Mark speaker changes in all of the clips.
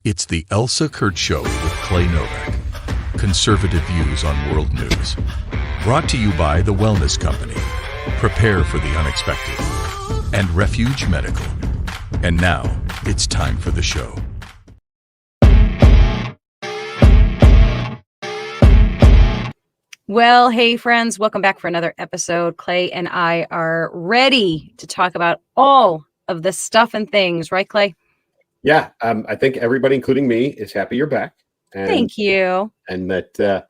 Speaker 1: It's the Elsa Kurt Show with Clay Novak. Conservative views on world news. Brought to you by The Wellness Company. Prepare for the unexpected. And Refuge Medical. And now, it's time for the show.
Speaker 2: Well, hey friends, welcome back for another episode. Clay and I are ready to talk about all of the stuff and things, right, Clay?
Speaker 3: Yeah, I think everybody, including me, is happy you're back. And,
Speaker 2: Thank you.
Speaker 3: And that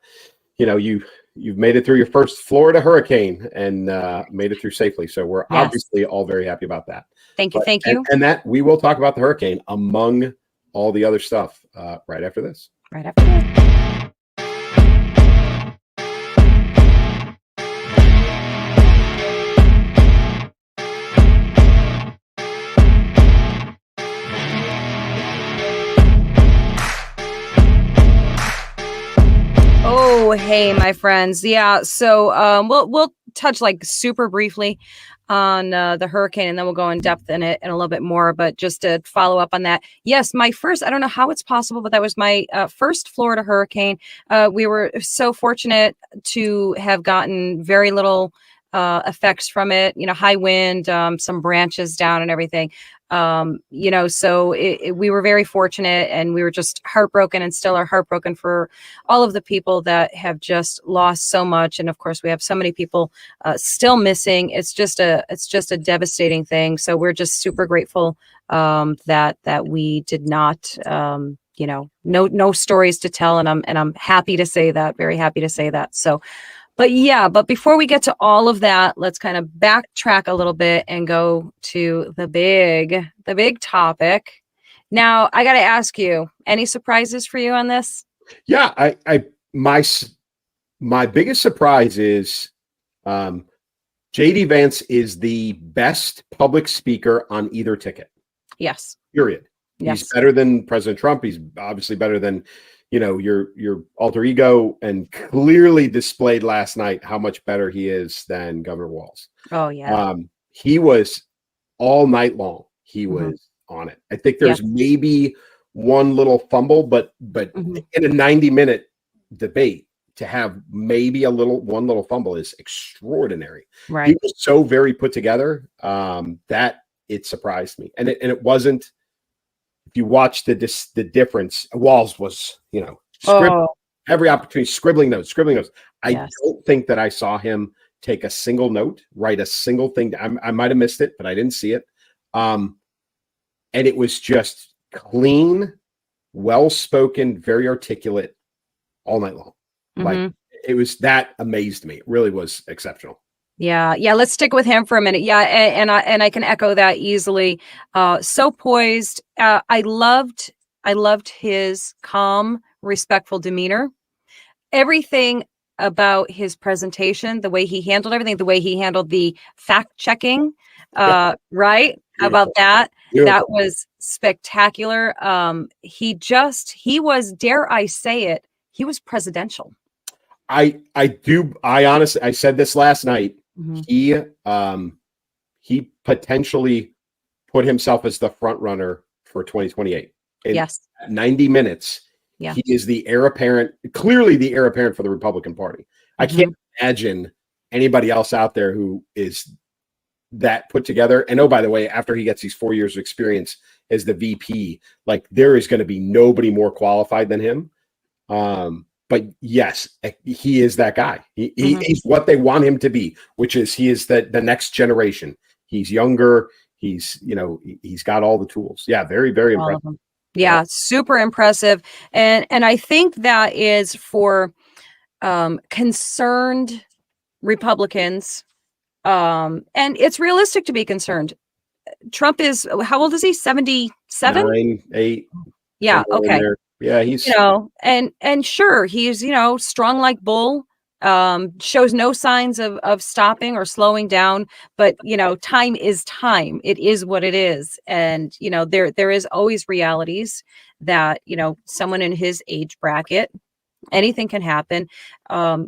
Speaker 3: you've made it through your first Florida hurricane and made it through safely. So we're obviously all very happy about that.
Speaker 2: Thank you.
Speaker 3: And that we will talk about the hurricane among all the other stuff right after this.
Speaker 2: Right after this. Oh, hey, my friends. Yeah, so we'll touch like super briefly on the hurricane, and then we'll go in depth in it and a little bit more. But just to follow up on that, yes, my first, I don't know how it's possible, but that was my first Florida hurricane. We were so fortunate to have gotten very little effects from it, high wind, some branches down and everything. So we were very fortunate, and we were just heartbroken and still are heartbroken for all of the people that have just lost so much. And of course, we have so many people still missing. It's just a devastating thing. So we're just super grateful that we did not, no stories to tell. And I'm happy to say that, very happy to say that. So. But before we get to all of that, let's kind of backtrack a little bit and go to the big topic. Now, I got to ask you, any surprises for you on this?
Speaker 3: Yeah, my biggest surprise is J.D. Vance is the best public speaker on either ticket.
Speaker 2: Yes.
Speaker 3: Period.
Speaker 2: Yes.
Speaker 3: He's better than President Trump. He's obviously better than your alter ego, and clearly displayed last night how much better he is than Governor Walz.
Speaker 2: Oh yeah.
Speaker 3: He was all night long. He was on it. I think there's maybe one little fumble, but in a 90-minute debate to have maybe one little fumble is extraordinary.
Speaker 2: Right.
Speaker 3: He was so very put together that it surprised me, and it wasn't. If you watch the difference, Walz was, every opportunity, scribbling notes. I don't think that I saw him take a single note, write a single thing. I might have missed it, but I didn't see it. And it was just clean, well-spoken, very articulate all night long. Like that amazed me. It really was exceptional.
Speaker 2: Yeah. Let's stick with him for a minute. Yeah, and I can echo that easily. So poised. I loved his calm, respectful demeanor. Everything about his presentation, the way he handled everything, the way he handled the fact checking, right? Beautiful. How about that? Beautiful. That was spectacular. He was, dare I say it, he was presidential.
Speaker 3: I honestly, I said this last night. He potentially put himself as the front runner for 2028.
Speaker 2: Yes.
Speaker 3: 90 minutes. Yeah. He is the heir apparent, clearly the heir apparent for the Republican Party. I can't imagine anybody else out there who is that put together. And oh, by the way, after he gets these 4 years of experience as the VP, like there is going to be nobody more qualified than him. But yes, he is that guy. He's what they want him to be, which is he is the next generation. He's younger. He's got all the tools. Yeah, very, very impressive.
Speaker 2: Yeah, super impressive. And I think that is for concerned Republicans. And it's realistic to be concerned. Trump is, how old is he? 77?
Speaker 3: 9, 8.
Speaker 2: Yeah, okay.
Speaker 3: Yeah, he's
Speaker 2: and sure, he's strong like bull, shows no signs of stopping or slowing down, but time is time. It is what it is. And there is always realities that someone in his age bracket, anything can happen.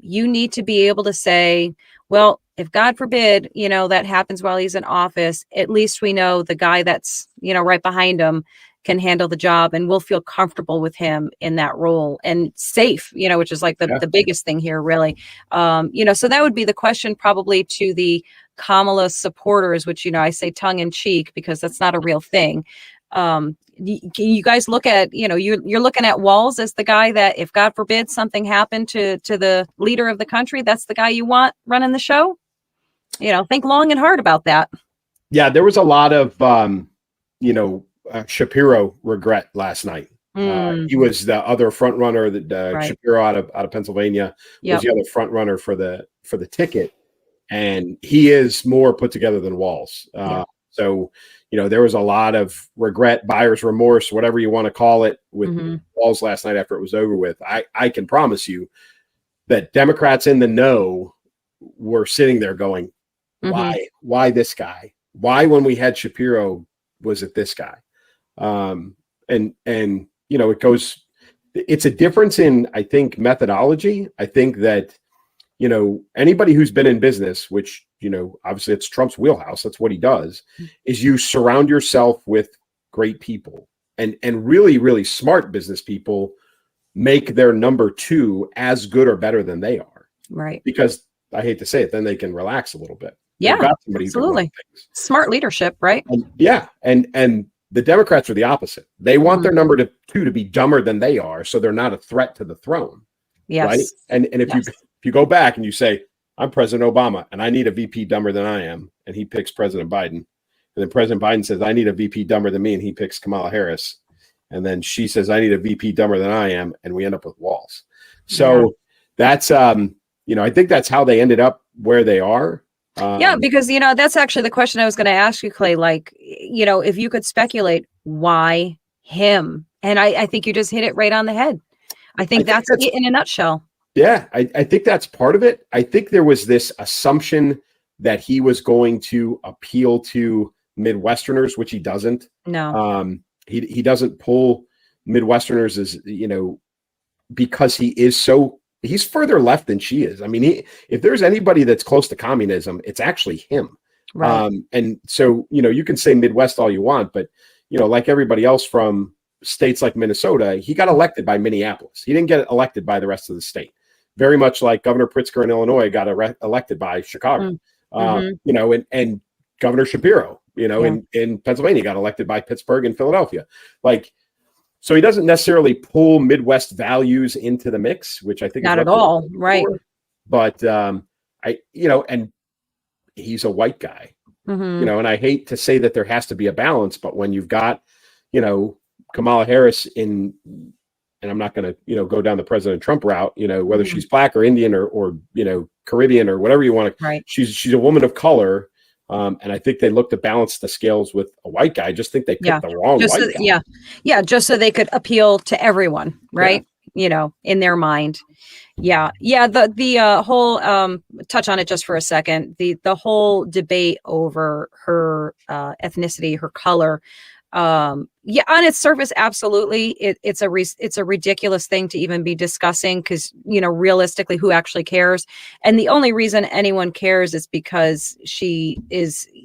Speaker 2: You need to be able to say, well, if God forbid, that happens while he's in office, at least we know the guy that's right behind him can handle the job, and we'll feel comfortable with him in that role and safe, which is like the biggest thing here, really. So that would be the question probably to the Kamala supporters, which, I say tongue in cheek because that's not a real thing. You guys look at, you're looking at Walz as the guy that, if God forbid something happened to the leader of the country, that's the guy you want running the show. Think long and hard about that.
Speaker 3: Yeah, there was a lot of, Shapiro regret last night. He was the other front runner that
Speaker 2: Right.
Speaker 3: Shapiro out of Pennsylvania was the other front runner for the ticket, and he is more put together than Walz. So, there was a lot of regret, buyer's remorse, whatever you want to call it, with Walz last night after it was over with. I can promise you that Democrats in the know were sitting there going, why this guy? Why, when we had Shapiro, was it this guy? It's a difference in, I think, methodology. I think that, anybody who's been in business, which, obviously it's Trump's wheelhouse, that's what he does, is you surround yourself with great people, and really, really smart business people make their number two as good or better than they are.
Speaker 2: Right.
Speaker 3: Because I hate to say it, then they can relax a little bit.
Speaker 2: Yeah, absolutely. Smart leadership, right?
Speaker 3: And the Democrats are the opposite. They want their number two to be dumber than they are, so they're not a threat to the throne.
Speaker 2: Yes.
Speaker 3: Right. And if you go back and you say, I'm President Obama and I need a VP dumber than I am, and he picks President Biden, and then President Biden says, I need a VP dumber than me, and he picks Kamala Harris, and then she says, I need a VP dumber than I am, and we end up with Walz. So that's I think that's how they ended up where they are.
Speaker 2: Because, that's actually the question I was going to ask you, Clay. Like, if you could speculate, why him? And I think you just hit it right on the head. I think that's it in a nutshell.
Speaker 3: Yeah, I think that's part of it. I think there was this assumption that he was going to appeal to Midwesterners, which he doesn't.
Speaker 2: No.
Speaker 3: He doesn't pull Midwesterners as, because he's further left than she is. I mean, if there's anybody that's close to communism, it's actually him.
Speaker 2: Right.
Speaker 3: And so, you can say Midwest all you want, but, like everybody else from states like Minnesota, he got elected by Minneapolis. He didn't get elected by the rest of the state. Very much like Governor Pritzker in Illinois got elected by Chicago. And Governor Shapiro, in Pennsylvania got elected by Pittsburgh and Philadelphia. So he doesn't necessarily pull Midwest values into the mix, which I think
Speaker 2: not at all. Right.
Speaker 3: But and he's a white guy, and I hate to say that there has to be a balance, but when you've got, Kamala Harris and I'm not going to, go down the President Trump route, whether she's black or Indian or Caribbean or whatever you want to,
Speaker 2: right.
Speaker 3: She's a woman of color. And I think they looked to balance the scales with a white guy. I just think they picked the wrong white guy.
Speaker 2: Just so they could appeal to everyone, right? In their mind. The whole touch on it just for a second. The whole debate over her ethnicity, her color. On its surface, absolutely, it's a ridiculous thing to even be discussing, because realistically, who actually cares? And the only reason anyone cares is because she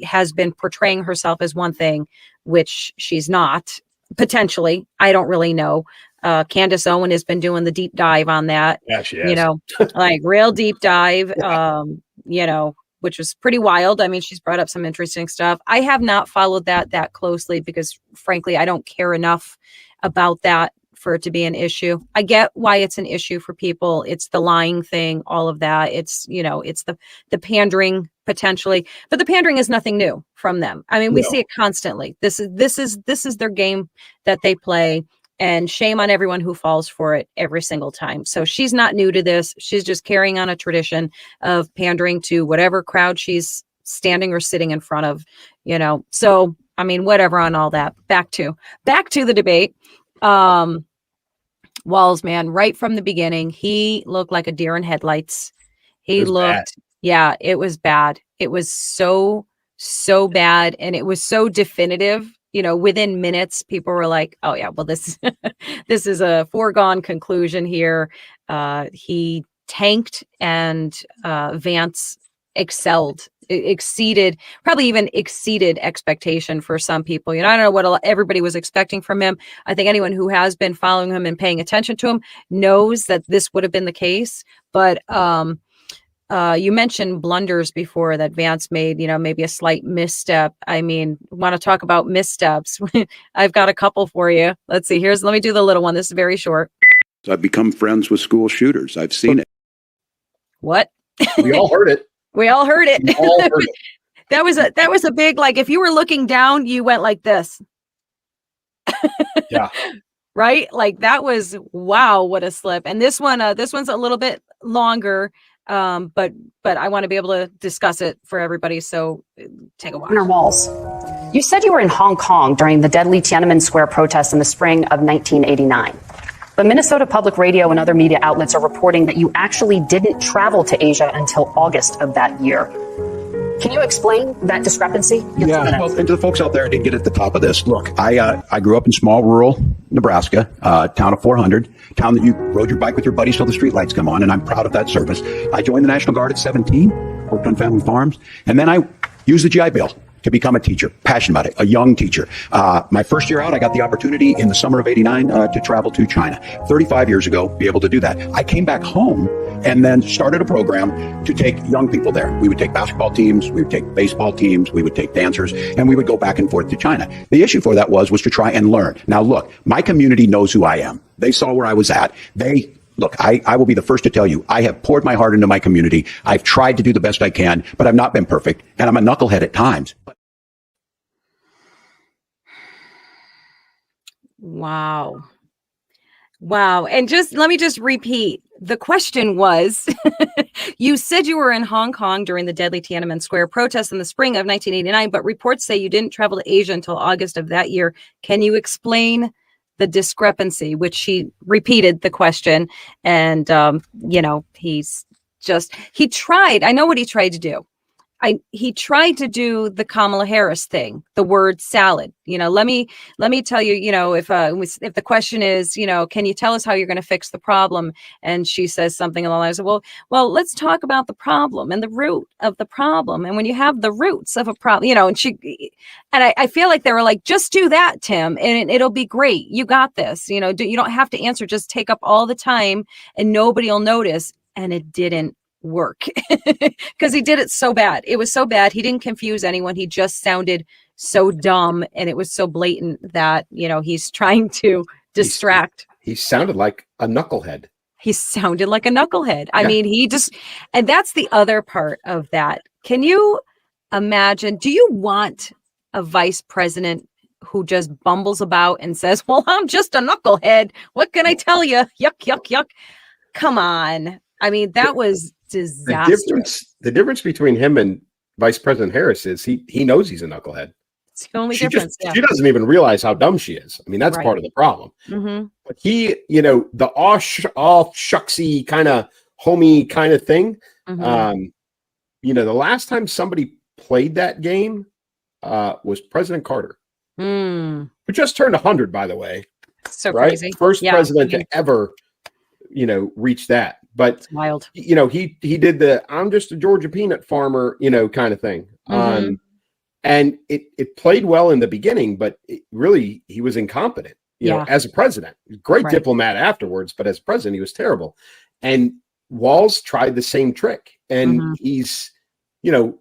Speaker 2: has been portraying herself as one thing, which she's not. Potentially, I don't really know. Candace Owen has been doing the deep dive on that.
Speaker 3: Yeah, she has.
Speaker 2: Like real deep dive. Which was pretty wild. I mean, she's brought up some interesting stuff. I have not followed that closely because, frankly, I don't care enough about that for it to be an issue. I get why it's an issue for people. It's the lying thing, all of that. It's, it's the pandering potentially, but the pandering is nothing new from them. I mean, we see it constantly. This is their game that they play. And shame on everyone who falls for it every single time. So she's not new to this. She's just carrying on a tradition of pandering to whatever crowd she's standing or sitting in front of, So, I mean, whatever on all that. Back to the debate. Walz, man, right from the beginning, he looked like a deer in headlights. It was bad. It was so bad. And it was so definitive. Within minutes, people were like, oh yeah, well, this is a foregone conclusion here. He tanked and Vance excelled probably even exceeded expectation for some people. You know, I don't know what everybody was expecting from him. I think anyone who has been following him and paying attention to him knows that this would have been the case. But you mentioned blunders before that Vance made, you know, maybe a slight misstep. I mean, want to talk about missteps? I've got a couple for you. Let's see. Let me do the little one. This is very short.
Speaker 4: So I've become friends with school shooters. I've seen it.
Speaker 2: What?
Speaker 3: We all heard it.
Speaker 2: We all heard it.
Speaker 3: We all heard it.
Speaker 2: That was a big, like, if you were looking down, you went like this.
Speaker 3: Yeah.
Speaker 2: Right? Like, that was, wow, what a slip. And this one's a little bit longer. But I want to be able to discuss it for everybody. So take a watch.
Speaker 5: Walls. You said you were in Hong Kong during the deadly Tiananmen Square protests in the spring of 1989. But Minnesota Public Radio and other media outlets are reporting that you actually didn't travel to Asia until August of that year. Can you explain that discrepancy?
Speaker 4: Yeah, well, and to the folks out there who didn't get at the top of this, look, I grew up in small rural Nebraska, town of 400, town that you rode your bike with your buddies till the streetlights come on, and I'm proud of that service. I joined the National Guard at 17, worked on family farms, and then I used the GI Bill to become a teacher, passionate about it, a young teacher. My first year out, I got the opportunity in the summer of 89 to travel to China. 35 years ago, be able to do that. I came back home and then started a program to take young people there. We would take basketball teams, we would take baseball teams, we would take dancers, and we would go back and forth to China. The issue for that was to try and learn. Now, look, my community knows who I am. They saw where I was at. Look, I will be the first to tell you, I have poured my heart into my community. I've tried to do the best I can, but I've not been perfect, and I'm a knucklehead at times.
Speaker 2: Wow. And let me just repeat. The question was, you said you were in Hong Kong during the deadly Tiananmen Square protests in the spring of 1989, but reports say you didn't travel to Asia until August of that year. Can you explain the discrepancy? Which she repeated the question. And, he tried. I know what he tried to do. He tried to do the Kamala Harris thing, the word salad. Let me tell you, if the question is, can you tell us how you're going to fix the problem? And she says something along the lines of, well, let's talk about the problem and the root of the problem. And when you have the roots of a problem, and I feel like they were like, just do that, Tim, and it'll be great. You got this. You don't have to answer. Just take up all the time and nobody will notice. And it didn't work because he did it so bad. It was so bad. He didn't confuse anyone. He just sounded so dumb, and it was so blatant that he's trying to distract.
Speaker 3: He sounded like a knucklehead. I mean, and that's the other part of that. Can you imagine? Do you want a vice president who just bumbles about and says, well, I'm just a knucklehead. What can I tell you? Yuck, yuck, yuck. Come on. I mean, that was disastrous. The difference between him and Vice President Harris is he knows he's a knucklehead.
Speaker 2: It's the only difference.
Speaker 3: She doesn't even realize how dumb she is. I mean, that's part of the problem.
Speaker 2: Mm-hmm.
Speaker 3: But he, the all shucksy kind of homey kind of thing.
Speaker 2: Mm-hmm.
Speaker 3: The last time somebody played that game was President Carter, who just turned 100, by the way.
Speaker 2: So crazy.
Speaker 3: First president to ever, reach that. But
Speaker 2: it's wild.
Speaker 3: He did the I'm just a Georgia peanut farmer, kind of thing.
Speaker 2: Mm-hmm.
Speaker 3: And it played well in the beginning, but really he was incompetent, as a president. Great diplomat afterwards, but as president, he was terrible. And Walz tried the same trick. And he's, the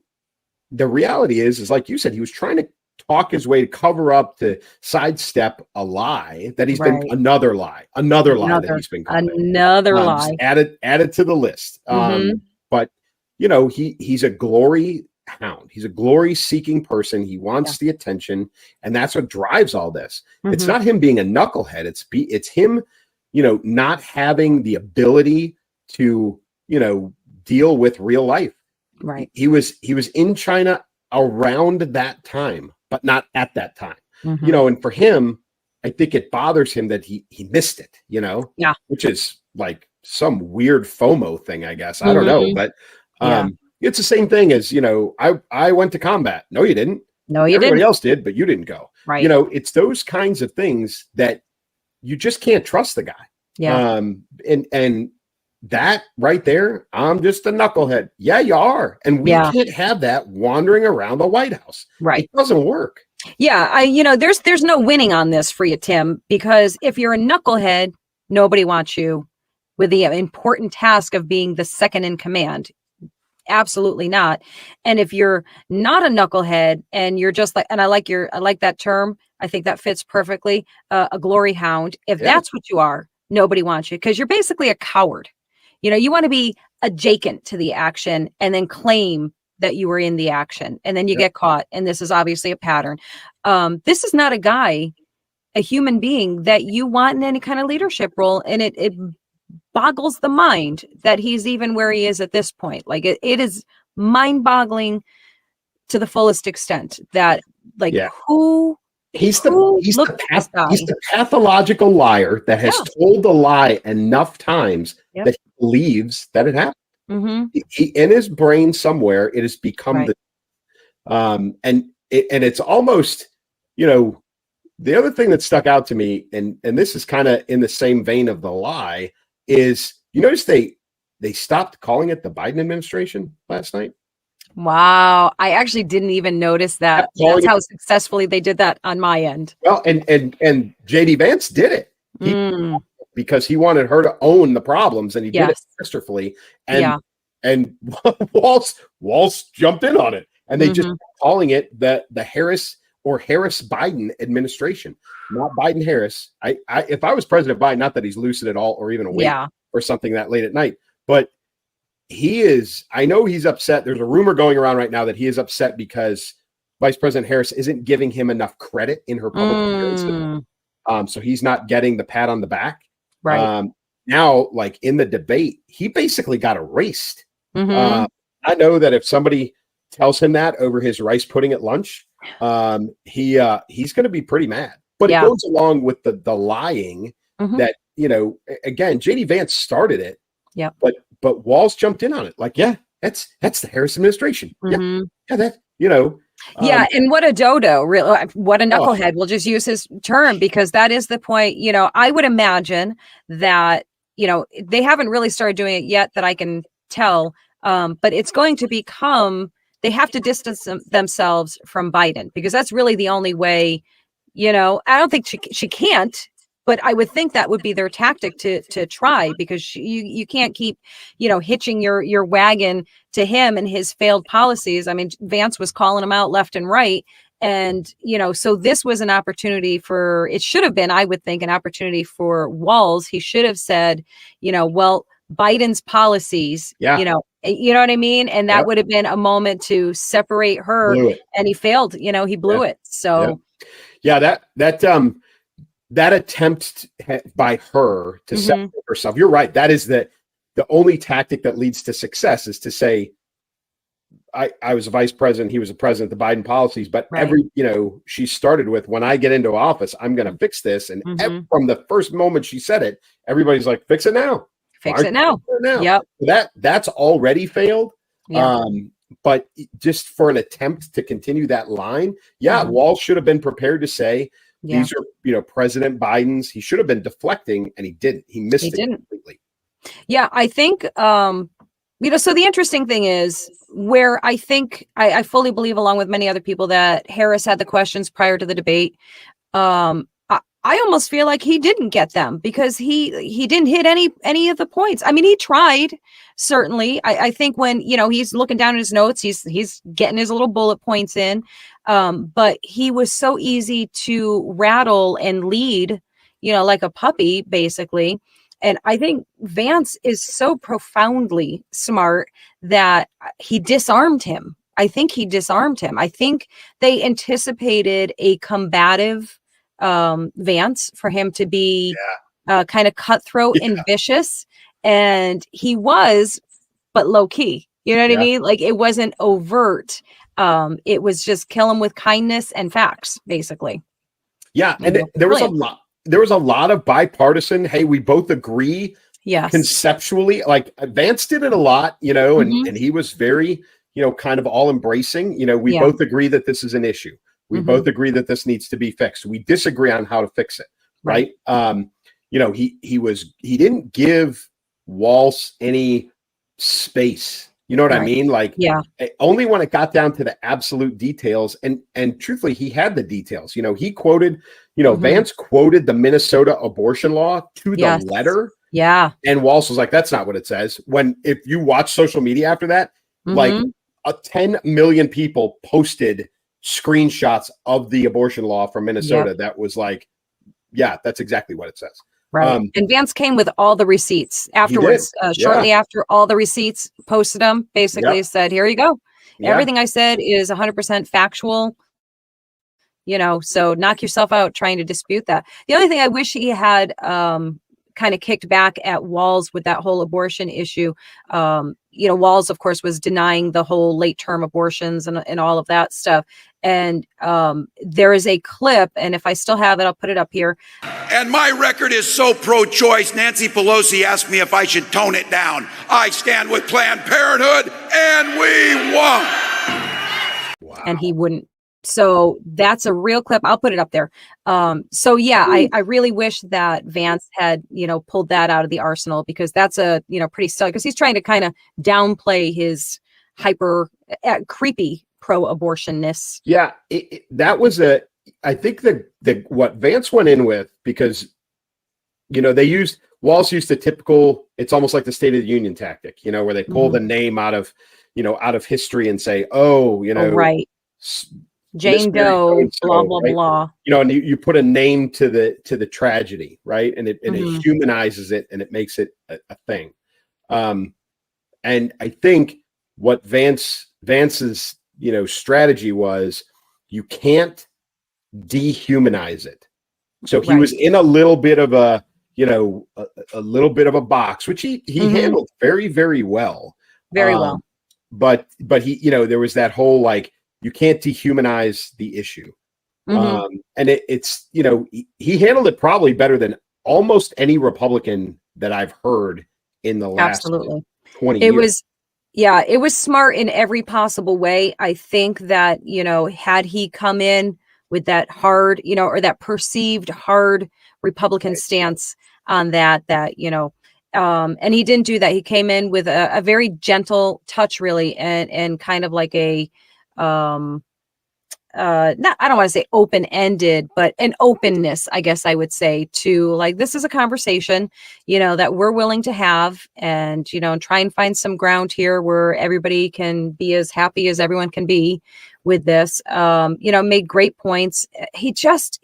Speaker 3: reality is like you said, he was trying to talk his way to cover up, to sidestep a lie that he's been another lie that he's been calling.
Speaker 2: Another lie.
Speaker 3: Added to the list. But he's a glory hound. He's a glory seeking person. He wants the attention, and that's what drives all this. It's not him being a knucklehead. It's him, not having the ability to, deal with real life.
Speaker 2: Right.
Speaker 3: He was in China around that time, but not at that time. And for him, I think it bothers him that he missed it, which is like some weird FOMO thing, I guess. I don't know, but it's the same thing as, I went to combat. No, you didn't.
Speaker 2: No, you
Speaker 3: Everybody
Speaker 2: didn't.
Speaker 3: else did, but you didn't go.
Speaker 2: Right.
Speaker 3: It's those kinds of things that you just can't trust the guy.
Speaker 2: Yeah.
Speaker 3: And that right there, I'm just a knucklehead. Yeah, you are. And we can't have that wandering around the White House.
Speaker 2: Right.
Speaker 3: It doesn't work.
Speaker 2: Yeah, there's no winning on this for you, Tim, because if you're a knucklehead, nobody wants you with the important task of being the second in command. Absolutely not. And if you're not a knucklehead and you're just like, and I like that term. I think that fits perfectly. A glory hound. If that's what you are, nobody wants you because you're basically a coward. You want to be adjacent to the action and then claim that you were in the action, and then you get caught. And this is obviously a pattern. This is not a human being that you want in any kind of leadership role. And it boggles the mind that he's even where he is at this point. Like it is mind boggling to the fullest extent that he's the pathological liar that has told the lie enough times that he believes that it happened. He, in his brain somewhere, it has become and it's almost, the other thing that stuck out to me, and this is kind of in the same vein of the lie, is you notice they stopped calling it the Biden administration last night. Wow. I actually didn't even notice that. That's how successfully they did that on my end. Well,
Speaker 3: and JD Vance did it. Because he wanted her to own the problems, and he did it masterfully. And Walz jumped in on it, and they just calling it the Harris or Harris Biden administration, not Biden Harris. If I was President Biden, not that he's lucid at all or even awake or something that late at night, but he is. I know he's upset. There's a rumor going around right now that he is upset because Vice President Harris isn't giving him enough credit in her public appearances. So he's not getting the pat on the back.
Speaker 2: Right.
Speaker 3: Now, like in the debate, he basically got erased. I know that if somebody tells him that over his rice pudding at lunch, he's going to be pretty mad. But it goes along with the lying that, again, JD Vance started it. Yeah. But Walz jumped in on it. Like, that's the Harris administration. And
Speaker 2: what a dodo, really, what a knucklehead. We'll just use his term because that is the point. I would imagine that, they haven't really started doing it yet that I can tell, but it's going to become, they have to distance themselves from Biden because that's really the only way, I don't think she can't, but I would think that would be their tactic to try because you can't keep, hitching your wagon to him and his failed policies. I mean, Vance was calling him out left and right. And, so this was an opportunity it should have been, I would think, an opportunity for Walz. He should have said, well, Biden's policies, you know what I mean? And that would have been a moment to separate her, and he failed, he blew it. So that attempt by her to separate herself, you're right. That is the only tactic that leads to success is to say, I was a vice president, he was a president, the Biden policies, but she started with, when I get into office, I'm going to fix this. And from the first moment she said it, everybody's like, fix it now. Fix it now. Yep.
Speaker 3: That's already failed. But just for an attempt to continue that line, Walz should have been prepared to say, these are, President Biden's. He should have been deflecting, and he didn't. He missed it completely.
Speaker 2: Yeah, I think, so the interesting thing is where I think I fully believe, along with many other people, that Harris had the questions prior to the debate. I almost feel like he didn't get them because he didn't hit any of the points. I mean, he tried, certainly. I think when, he's looking down at his notes, he's getting his little bullet points in. But he was so easy to rattle and lead, like a puppy, basically. And I think Vance is so profoundly smart that he disarmed him. I think they anticipated a combative Vance for him to be kind of cutthroat and vicious. And he was, but low key, you know what I mean? Like it wasn't overt. It was just kill him with kindness and facts, basically.
Speaker 3: Yeah. And there was a lot of bipartisan, hey, we both agree conceptually. Like Vance did it a lot, and he was very, kind of all embracing, we both agree that this is an issue. We both agree that this needs to be fixed. We disagree on how to fix it. Right. He didn't give Walsh any space. You know what I mean? Like,
Speaker 2: yeah,
Speaker 3: only when it got down to the absolute details, and truthfully, he had the details. You know, he quoted, Vance quoted the Minnesota abortion law to the letter.
Speaker 2: Yeah.
Speaker 3: And Walsh was like, that's not what it says. If you watch social media after that, like 10 million people posted screenshots of the abortion law from Minnesota that was like, yeah, that's exactly what it says.
Speaker 2: Right. And Vance came with all the receipts afterwards, shortly after all the receipts, posted them, basically said, here you go. Everything I said is 100% factual. So knock yourself out trying to dispute that. The only thing I wish he had kind of kicked back at Walls with that whole abortion issue. Walls, of course, was denying the whole late term abortions and all of that stuff. And there is a clip, and if I still have it, I'll put it up here.
Speaker 6: And my record is so pro-choice, Nancy Pelosi asked me if I should tone it down. I stand with Planned Parenthood, and we won.
Speaker 3: Wow.
Speaker 2: And he wouldn't. So that's a real clip. I'll put it up there. I really wish that Vance had, pulled that out of the arsenal, because that's a, pretty stellar, because he's trying to kind of downplay his hyper creepy pro-abortionness.
Speaker 3: Yeah, that was I think what Vance went in with, because, Walsh used the typical, it's almost like the State of the Union tactic, where they pull the name out of history and say, right.
Speaker 2: Jane Doe, blah, blah,
Speaker 3: right?
Speaker 2: blah.
Speaker 3: And you put a name to the tragedy, right? And it humanizes it, and it makes it a thing. And I think what Vance's, strategy was, you can't dehumanize it. So he was in a little bit of a little bit of a box, which he handled very, very well.
Speaker 2: Very well.
Speaker 3: But he, there was that whole, like, you can't dehumanize the issue. And it's, he handled it probably better than almost any Republican that I've heard in the last 20 years.
Speaker 2: It was smart in every possible way. I think that, had he come in with that hard, or that perceived hard Republican stance on that, and he didn't do that. He came in with a very gentle touch, really, and kind of like a, I don't want to say open-ended, but an openness, I guess I would say, to, like, this is a conversation, that we're willing to have, and, and try and find some ground here where everybody can be as happy as everyone can be with this. Made great points. He just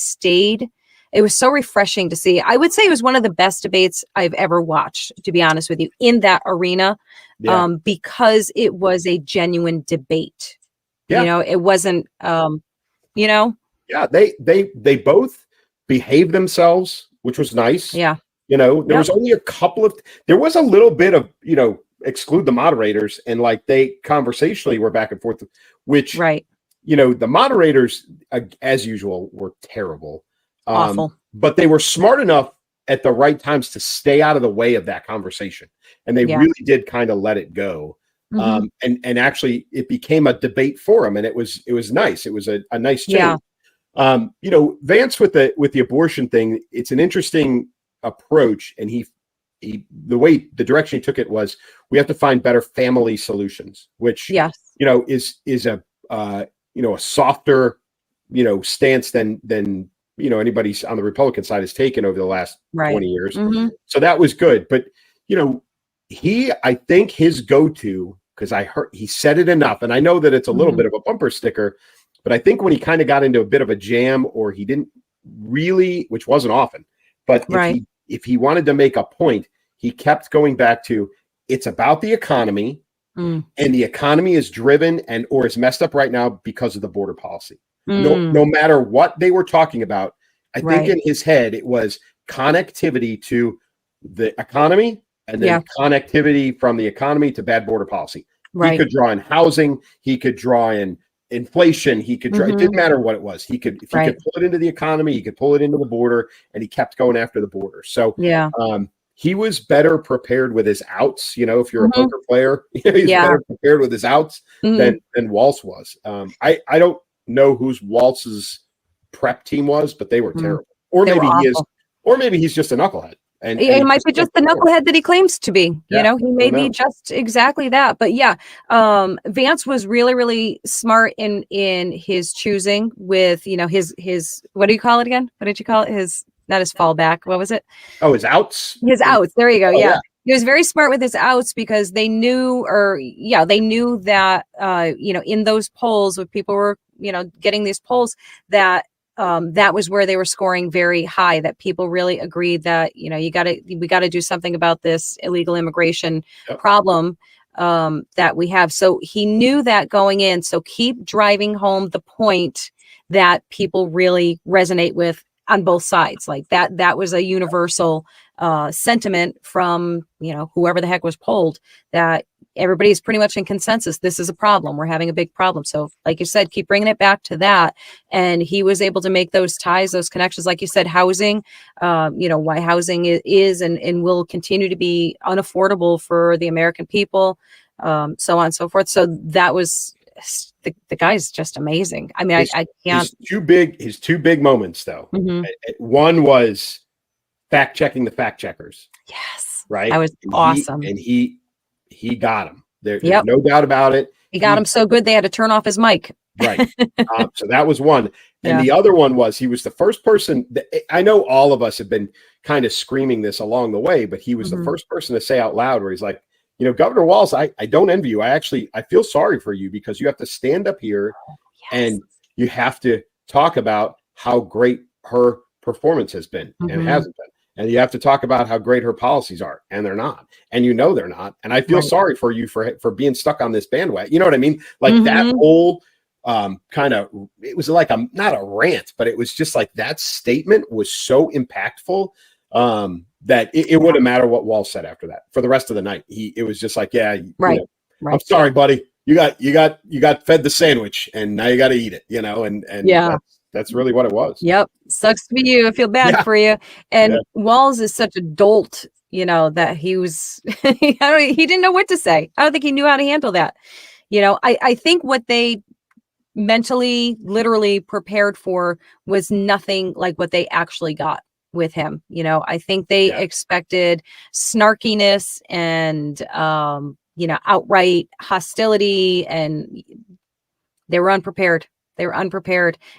Speaker 2: stayed. It was so refreshing to see. I would say it was one of the best debates I've ever watched, to be honest with you, in that arena, because it was a genuine debate. It wasn't, Yeah, they both behaved themselves, which was nice. Yeah.
Speaker 3: There was only there was a little bit of, exclude the moderators, and like they conversationally were back and forth, which, the moderators, as usual, were terrible.
Speaker 2: Awful.
Speaker 3: But they were smart enough at the right times to stay out of the way of that conversation. And they really did kind of let it go. And actually it became a debate forum, and it was nice. It was a nice change. Vance with the abortion thing, it's an interesting approach. And the direction he took it was, we have to find better family solutions, which, is a softer, stance than anybody's on the Republican side has taken over the last 20 years. So that was good. But, I think his go-to, because I heard he said it enough, and I know that it's a little bit of a bumper sticker, but I think when he kind of got into a bit of a jam, or he didn't really, which wasn't often, but if he wanted to make a point, he kept going back to, it's about the economy, and the economy is driven or is messed up right now because of the border policy. No matter what they were talking about, I think in his head it was connectivity to the economy, and then connectivity from the economy to bad border policy. He could draw in housing, he could draw in inflation, he could draw, it didn't matter what it was. If he could pull it into the economy, he could pull it into the border, and he kept going after the border. So he was better prepared with his outs. If you're a poker player, he's better prepared with his outs than Walsh was. I don't know whose Walsh's prep team was, but they were terrible. Or maybe he is, or maybe he's just a knucklehead. And
Speaker 2: it might be just the knucklehead that he claims to be. He may be just exactly that. But yeah, Vance was really, really smart in his choosing with, his what do you call it again? What did you call it? Not his fallback. What was it?
Speaker 3: Oh, his outs.
Speaker 2: His outs. There you go.
Speaker 3: Oh,
Speaker 2: yeah. He was very smart with his outs because they knew that, in those polls, when people were, getting these polls, that that was where they were scoring very high, that people really agreed that, we got to do something about this illegal immigration problem that we have. So he knew that going in. So keep driving home the point that people really resonate with on both sides. Like that was a universal sentiment from, whoever the heck was polled, that everybody's pretty much in consensus. This is a problem. We're having a big problem. So like you said, keep bringing it back to that. And he was able to make those ties, those connections. Like you said, housing, why housing is and will continue to be unaffordable for the American people, so on and so forth. So that was, the guy's just amazing. I mean, I can't.
Speaker 3: His two big moments though.
Speaker 2: Mm-hmm.
Speaker 3: One was fact checking the fact checkers.
Speaker 2: Yes.
Speaker 3: Right.
Speaker 2: That was awesome.
Speaker 3: He got him. There's no doubt about it.
Speaker 2: He got him so good they had to turn off his mic.
Speaker 3: Right. So that was one. And the other one was, he was the first person I know all of us have been kind of screaming this along the way, but he was the first person to say out loud where he's like, Governor Walz, I don't envy you. I feel sorry for you because you have to stand up here and you have to talk about how great her performance has been and hasn't been. And you have to talk about how great her policies are, and they're not. And they're not. And I feel sorry for you for being stuck on this bandwagon. You know what I mean? Like that whole kind of, it was like not a rant, but it was just like that statement was so impactful that it wouldn't matter what Walz said after that for the rest of the night. It was just like, I'm sorry, buddy. You got fed the sandwich and now you got to eat it, and that's really what it was.
Speaker 2: Yep. Sucks to be you. I feel bad for you. And Walz is such a dolt, that he was, he didn't know what to say. I don't think he knew how to handle that. I think what they mentally, literally prepared for was nothing like what they actually got with him. I think they expected snarkiness and, outright hostility, and they were unprepared.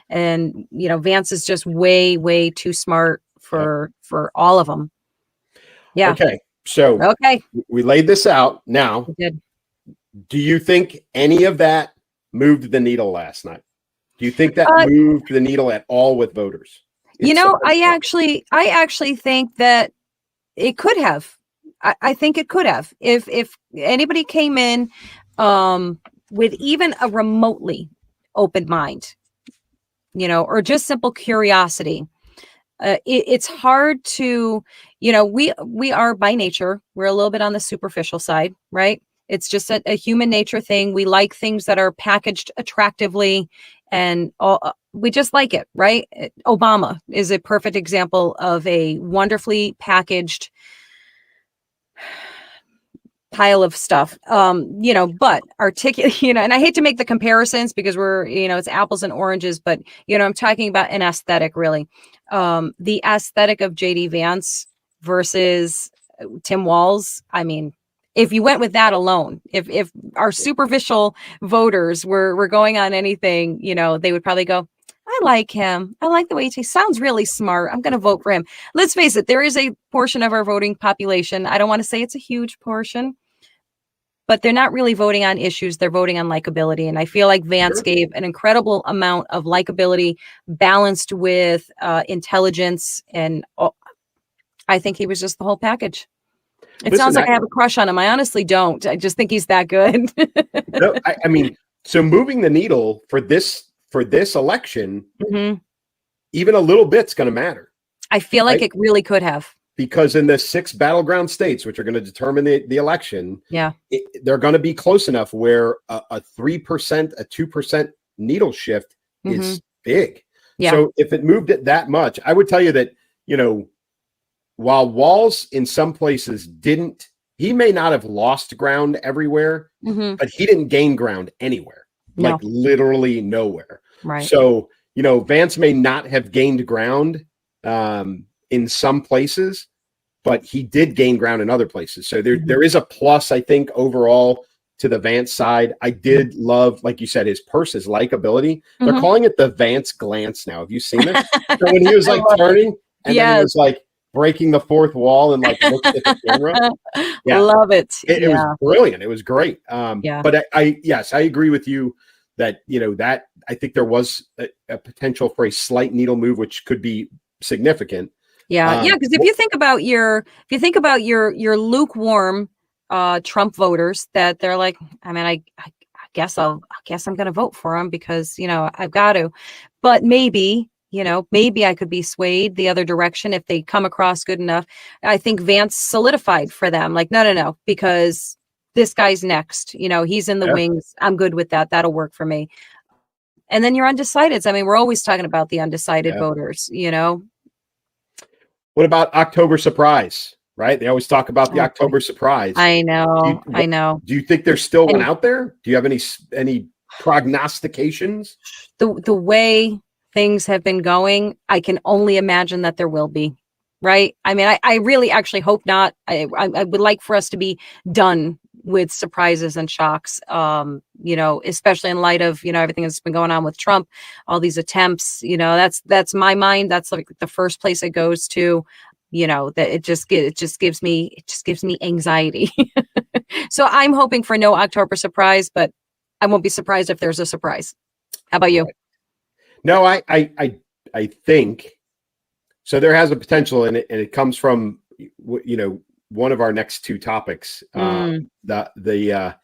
Speaker 2: And, Vance is just way, way too smart for all of them. Yeah.
Speaker 3: Okay. So we laid this out. Now, do you think any of that moved the needle last night? Do you think that moved the needle at all with voters?
Speaker 2: I actually think that it could have. I think it could have. If anybody came in with even a remotely open mind, or just simple curiosity, it's hard to, we are by nature, we're a little bit on the superficial side, right? It's just a human nature thing. We like things that are packaged attractively, and we just like it, right? Obama is a perfect example of a wonderfully packaged pile of stuff, but articulate, and I hate to make the comparisons because we're, it's apples and oranges, but, I'm talking about an aesthetic, really. The aesthetic of JD Vance versus Tim Walz. I mean, if you went with that alone, if our superficial voters were going on anything, they would probably go, I like him. I like the way he sounds really smart. I'm going to vote for him. Let's face it. There is a portion of our voting population. I don't want to say it's a huge portion, but they're not really voting on issues. They're voting on likability. And I feel like Vance gave an incredible amount of likability balanced with intelligence. And I think he was just the whole package. It sounds like I have a crush on him. I honestly don't. I just think he's that good.
Speaker 3: No, I mean, so moving the needle for this election, even a little bit's going to matter.
Speaker 2: I feel like it really could have.
Speaker 3: Because in the 6 battleground states, which are going to determine the election, they're going to be close enough where a 3%, a 2% needle shift is big. Yeah. So if it moved it that much, I would tell you that, while Walz in some places he may not have lost ground everywhere, but he didn't gain ground anywhere, like literally nowhere.
Speaker 2: Right.
Speaker 3: So, Vance may not have gained ground in some places, but he did gain ground in other places. So there is a plus, I think, overall to the Vance side. I did love, like you said, his purse, his likability. They're calling it the Vance glance now. Have you seen this? So when he was like turning and then he was like breaking the fourth wall and like looking at the camera. Yeah.
Speaker 2: Love it.
Speaker 3: It was brilliant. It was great. But I agree with you that, that I think there was a potential for a slight needle move, which could be significant.
Speaker 2: Yeah. Because if you think about your lukewarm Trump voters, that they're like, I mean, I guess I'm going to vote for him because, I've got to, but maybe I could be swayed the other direction if they come across good enough. I think Vance solidified for them. Like, no, because this guy's next, he's in the wings. I'm good with that. That'll work for me. And then your undecideds. I mean, we're always talking about the undecided voters,
Speaker 3: What about October surprise? Right? They always talk about the October surprise.
Speaker 2: I know.
Speaker 3: Do you think there's still one out there? Do you have any prognostications?
Speaker 2: The way things have been going, I can only imagine that there will be. Right? I mean, I really actually hope not. I would like for us to be done with surprises and shocks, especially in light of, everything that's been going on with Trump, all these attempts, that's my mind. That's like the first place it goes to, that it just gives me anxiety. So I'm hoping for no October surprise, but I won't be surprised if there's a surprise. How about you?
Speaker 3: No, I think so. There has a potential in it, and it comes from, one of our next two topics. Where are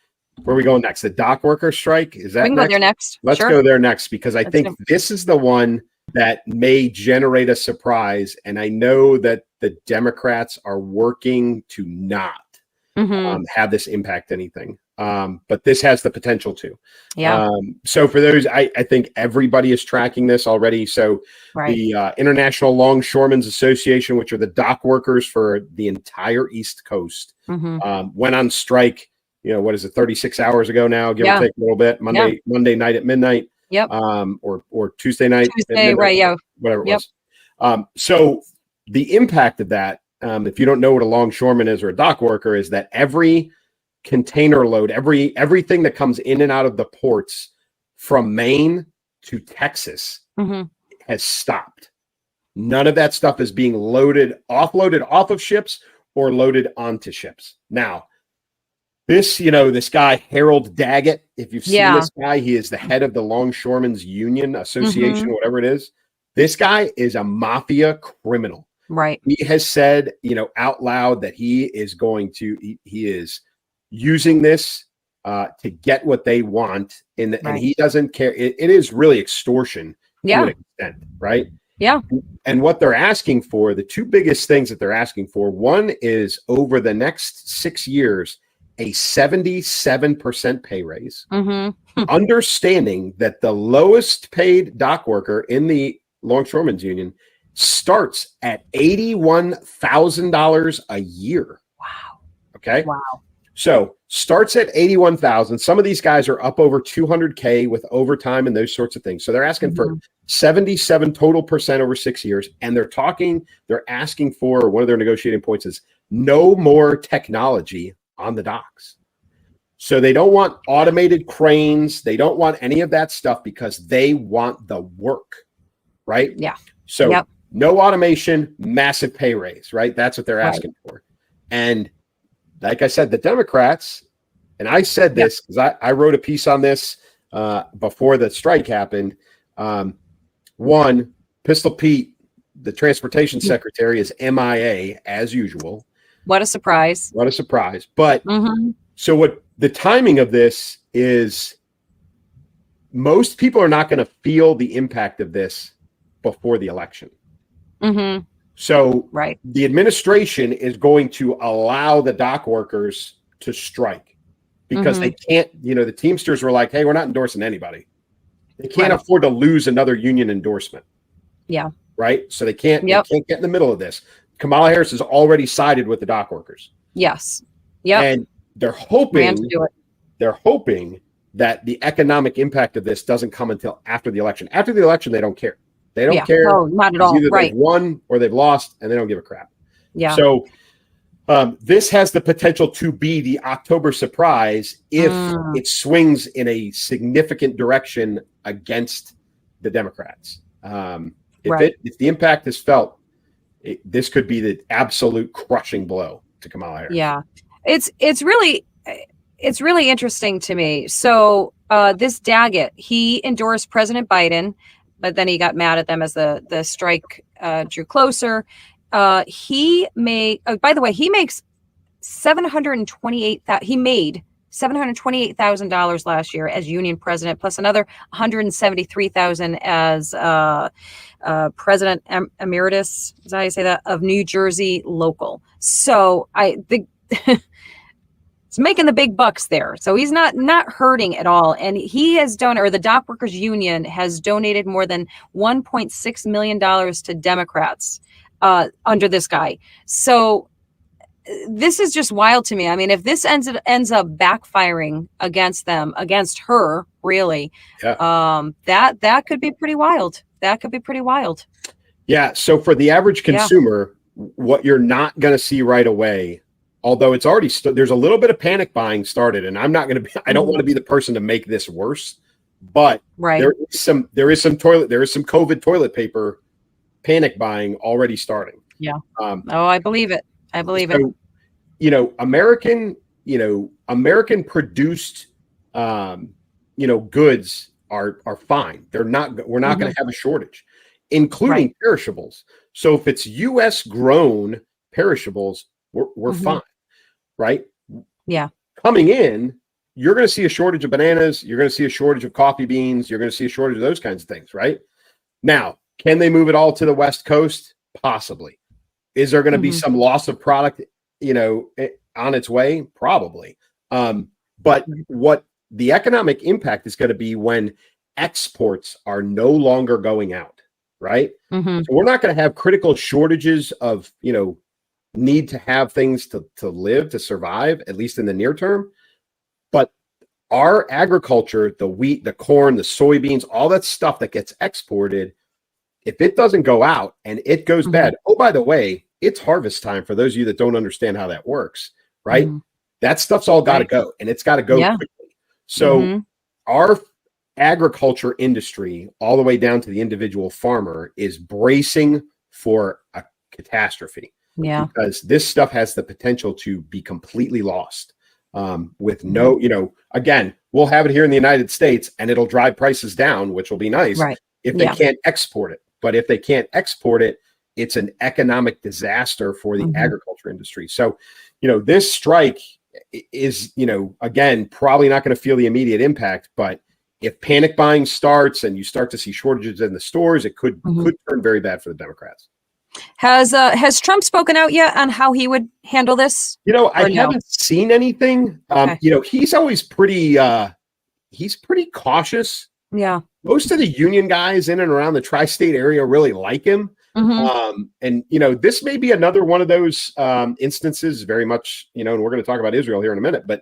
Speaker 3: we going next? The dock worker strike? Is that
Speaker 2: we can go there next?
Speaker 3: Let's go there next, because I think this is the one that may generate a surprise. And I know that the Democrats are working to not have this impact anything. But this has the potential to. Yeah. So for those, I think everybody is tracking this already. So the International Longshoremen's Association, which are the dock workers for the entire East Coast, went on strike. What is it? 36 hours ago now, give or take a little bit. Monday night at midnight.
Speaker 2: Yep.
Speaker 3: Or Tuesday night.
Speaker 2: Tuesday, right? Yeah.
Speaker 3: Whatever it was. So the impact of that, if you don't know what a longshoreman is or a dock worker, is that every container load, everything that comes in and out of the ports from Maine to Texas has stopped. None of that stuff is being offloaded off of ships or loaded onto ships. Now, this guy, Harold Daggett, if you've seen this guy, he is the head of the Longshoremen's Union Association, whatever it is. This guy is a mafia criminal.
Speaker 2: Right.
Speaker 3: He has said, out loud that he is using this to get what they want, and he doesn't care. It is really extortion to an extent, right?
Speaker 2: Yeah.
Speaker 3: And what they're asking for, the two biggest things that they're asking for, one is over the next 6 years, a 77% pay raise, understanding that the lowest paid dock worker in the Longshoremen's Union starts at $81,000 a year.
Speaker 2: Wow.
Speaker 3: Okay.
Speaker 2: Wow.
Speaker 3: So starts at 81,000. Some of these guys are up over 200K with overtime and those sorts of things. So they're asking for 77 total percent over 6 years. And they're asking for, one of their negotiating points is no more technology on the docks. So they don't want automated cranes. They don't want any of that stuff because they want the work, right?
Speaker 2: Yeah.
Speaker 3: So no automation, massive pay raise, right? That's what they're asking for. And like I said, the Democrats, and I said this because I wrote a piece on this before the strike happened. One, Pistol Pete, the transportation secretary, is MIA as usual.
Speaker 2: What a surprise.
Speaker 3: What a surprise. But so what the timing of this is, most people are not going to feel the impact of this before the election. So the administration is going to allow the dock workers to strike because they can't, the Teamsters were like, hey, we're not endorsing anybody. They can't afford to lose another union endorsement.
Speaker 2: Yeah.
Speaker 3: Right. So they can't get in the middle of this. Kamala Harris has already sided with the dock workers.
Speaker 2: Yes. Yeah.
Speaker 3: And they're hoping that the economic impact of this doesn't come until after the election. After the election, they don't care. They don't care.
Speaker 2: No, not at all.
Speaker 3: Either they've won or they've lost, and they don't give a crap.
Speaker 2: Yeah.
Speaker 3: So This has the potential to be the October surprise if it swings in a significant direction against the Democrats. If the impact is felt, this could be the absolute crushing blow to Kamala Harris.
Speaker 2: Yeah, it's really interesting to me. So this Daggett, he endorsed President Biden, but then he got mad at them as the strike drew closer. He made, by the way, he makes $728,000 last year as union president, plus another $173,000 as president emeritus. Is that how you say that? Of New Jersey local. So I think it's making the big bucks there. So he's not hurting at all. And he has donated, or the Dockworkers Union has donated more than $1.6 million to Democrats under this guy. So this is just wild to me. I mean, if this ends up backfiring against them, against her, really, that could be pretty wild. That could be pretty wild.
Speaker 3: Yeah. So for the average consumer, what you're not going to see right away, although it's already there's a little bit of panic buying started, and I'm not going to be. I don't want to be the person to make this worse, but there is some COVID toilet paper panic buying already starting.
Speaker 2: Yeah. I believe it. I believe it.
Speaker 3: American produced, goods are fine. We're not going to have a shortage, including perishables. So if it's U.S. grown perishables, we're fine. Right.
Speaker 2: Yeah.
Speaker 3: Coming in, you're going to see a shortage of bananas. You're going to see a shortage of coffee beans. You're going to see a shortage of those kinds of things. Right now, can they move it all to the West Coast? Possibly. Is there going to be some loss of product, on its way? Probably. But what the economic impact is going to be when exports are no longer going out, right? So we're not going to have critical shortages of, need to have things to live, to survive, at least in the near term. But our agriculture, the wheat, the corn, the soybeans, all that stuff that gets exported, if it doesn't go out and it goes bad, oh, by the way, it's harvest time for those of you that don't understand how that works, right? That stuff's all got to go, and it's got to go quickly. So our agriculture industry, all the way down to the individual farmer, is bracing for a catastrophe.
Speaker 2: Yeah.
Speaker 3: Because this stuff has the potential to be completely lost with no, again, we'll have it here in the United States and it'll drive prices down, which will be nice if they can't export it. But if they can't export it, it's an economic disaster for the agriculture industry. So, this strike is, again, probably not going to feel the immediate impact. But if panic buying starts and you start to see shortages in the stores, it could turn very bad for the Democrats.
Speaker 2: Has Trump spoken out yet on how he would handle this?
Speaker 3: I haven't seen anything. He's always pretty cautious.
Speaker 2: Yeah.
Speaker 3: Most of the union guys in and around the tri-state area really like him. And this may be another one of those instances, very much, and we're going to talk about Israel here in a minute, but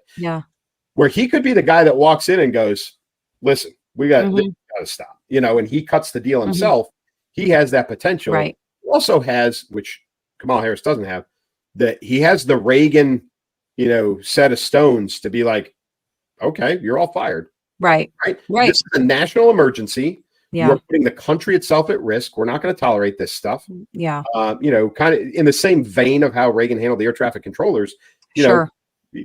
Speaker 3: where he could be the guy that walks in and goes, listen, we got to stop, and he cuts the deal himself. He has that potential.
Speaker 2: Right.
Speaker 3: He also has, which Kamala Harris doesn't have, that he has the Reagan, set of stones to be like, okay, you're all fired.
Speaker 2: Right.
Speaker 3: This is a national emergency.
Speaker 2: Yeah.
Speaker 3: You're putting the country itself at risk. We're not going to tolerate this stuff.
Speaker 2: Yeah.
Speaker 3: Kind of in the same vein of how Reagan handled the air traffic controllers,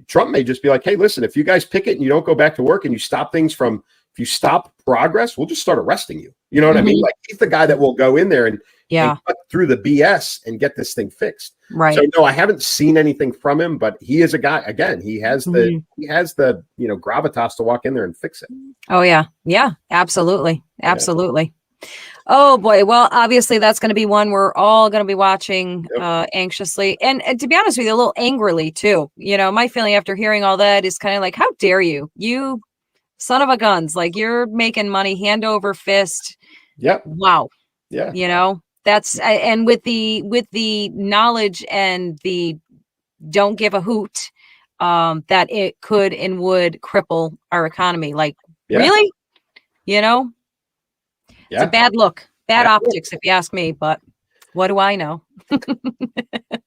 Speaker 3: Trump may just be like, hey, listen, if you guys pick it and you don't go back to work and you stop if you stop progress, we'll just start arresting you. You know what I mean? Like, he's the guy that will go in there and cut through the BS and get this thing fixed.
Speaker 2: Right.
Speaker 3: So no, I haven't seen anything from him, but he is a guy, again, he has the gravitas to walk in there and fix it.
Speaker 2: Oh yeah. Yeah, absolutely. Absolutely. Oh boy. Well, obviously that's going to be one we're all going to be watching anxiously. And to be honest with you, a little angrily too. My feeling after hearing all that is kind of like, how dare you son of a guns, like, you're making money hand over fist.
Speaker 3: Yep.
Speaker 2: Wow.
Speaker 3: Yeah.
Speaker 2: That's, and with the knowledge and the don't give a hoot, that it could and would cripple our economy. Like, really? It's a bad look, bad optics, if you ask me, but what do I know?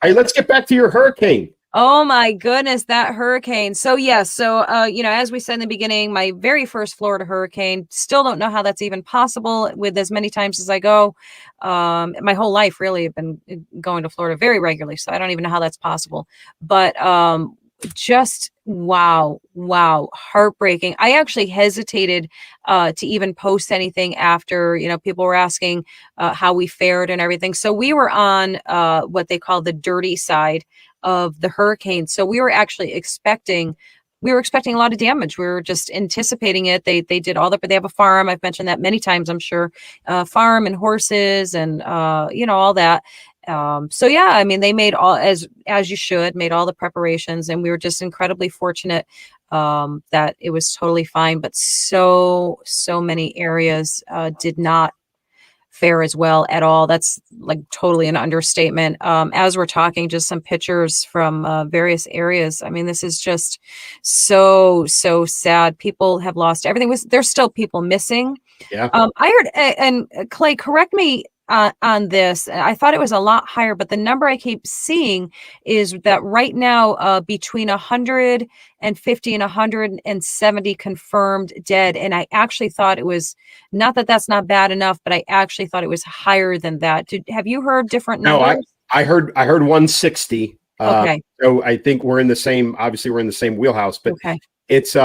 Speaker 3: Hey, let's get back to your hurricane.
Speaker 2: Oh my goodness, that hurricane. So yes, you know, as we said in the beginning, my very first Florida hurricane, still don't know how that's even possible with as many times as I go. My whole life really I've been going to Florida very regularly, so I don't even know how that's possible. But just wow, heartbreaking. I actually hesitated to even post anything after, you know, people were asking how we fared and everything. So we were on what they call the dirty side of the hurricane. So we were actually expecting a lot of damage. We were just anticipating it. They did all they have a farm. I've mentioned that many times, I'm sure. Farm and horses and you know, all that. So yeah, I mean, they made all as you should, made all the preparations, and we were just incredibly fortunate that it was totally fine. But so many areas did not fare as well at all. That's like totally an understatement. As we're talking, just some pictures from various areas. I mean, this is just so sad. People have lost everything. There's still people missing.
Speaker 3: Yeah.
Speaker 2: I heard, and Clay, correct me on this. I thought it was a lot higher, but the number I keep seeing is that right now between 150 and 170 confirmed dead. And I actually thought it was not that that's not bad enough, but I actually thought it was higher than that. Have you heard different numbers?
Speaker 3: No, I heard 160.
Speaker 2: Okay.
Speaker 3: So I think we're in the same. Obviously, we're in the same wheelhouse, but
Speaker 2: okay.
Speaker 3: it's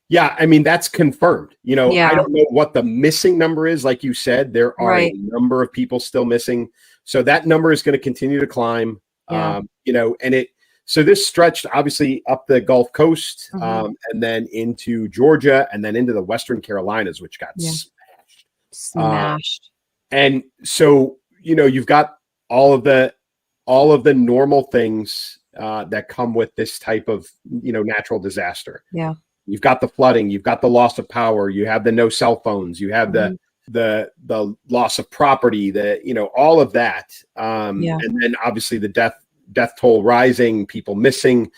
Speaker 3: yeah, I mean, that's confirmed. You know,
Speaker 2: Yeah.
Speaker 3: I don't know what the missing number is. Like you said, there are
Speaker 2: Right.
Speaker 3: a number of people still missing. So that number is going to continue to climb.
Speaker 2: Yeah.
Speaker 3: You know, so this stretched obviously up the Gulf Coast
Speaker 2: Mhm.
Speaker 3: and then into Georgia and then into the Western Carolinas, which got
Speaker 2: Yeah.
Speaker 3: smashed.
Speaker 2: Smashed.
Speaker 3: And so, you know, you've got all of the normal things that come with this type of, you know, natural disaster.
Speaker 2: Yeah.
Speaker 3: You've got the flooding, you've got the loss of power, you have the no cell phones, you have the loss of property, you know, all of that.
Speaker 2: Yeah.
Speaker 3: And then obviously the death toll rising, people missing,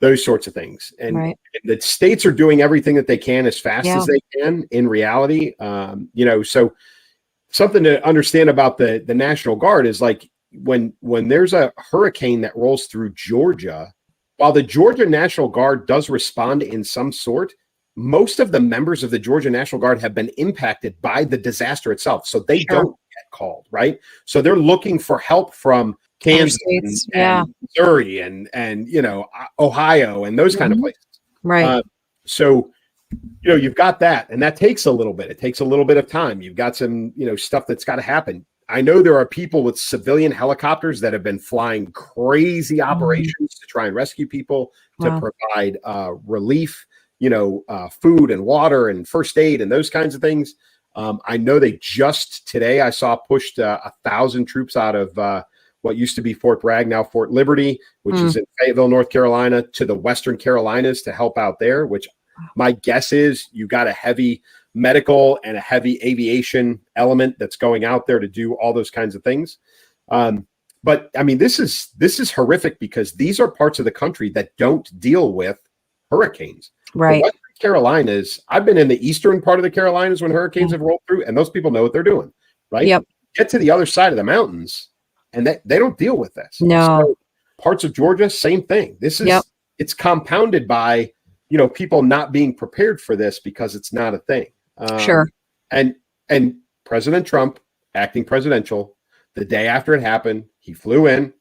Speaker 3: those sorts of things. And
Speaker 2: Right.
Speaker 3: the states are doing everything that they can as fast
Speaker 2: Yeah.
Speaker 3: as they can in reality. You know, so something to understand about the National Guard is like when there's a hurricane that rolls through Georgia, while the Georgia National Guard does respond in some sort, most of the members of the Georgia National Guard have been impacted by the disaster itself. So they
Speaker 2: Sure.
Speaker 3: don't get called, right? So they're looking for help from Kansas
Speaker 2: states,
Speaker 3: and Missouri and you know, Ohio and those kind of
Speaker 2: Mhm.
Speaker 3: places.
Speaker 2: Right.
Speaker 3: So, you know, you've got that, and that takes a little bit. It takes a little bit of time. You've got some, you know, stuff that's got to happen. I know there are people with civilian helicopters that have been flying crazy operations to try and rescue people, to
Speaker 2: Wow.
Speaker 3: provide relief, you know, food and water and first aid and those kinds of things. I know they just today I saw pushed 1,000 troops out of what used to be Fort Bragg, now Fort Liberty, which is in Fayetteville, North Carolina, to the Western Carolinas to help out there, which my guess is you got a heavy medical and a heavy aviation element that's going out there to do all those kinds of things. But I mean, this is horrific because these are parts of the country that don't deal with hurricanes.
Speaker 2: Right.
Speaker 3: The Western Carolinas, I've been in the eastern part of the Carolinas when hurricanes have rolled through, and those people know what they're doing, right?
Speaker 2: Yep.
Speaker 3: Get to the other side of the mountains, and they don't deal with this.
Speaker 2: No.
Speaker 3: So parts of Georgia, same thing. This is it's compounded by, you know, people not being prepared for this because it's not a thing.
Speaker 2: Sure.
Speaker 3: And President Trump, acting presidential, the day after it happened, he flew in,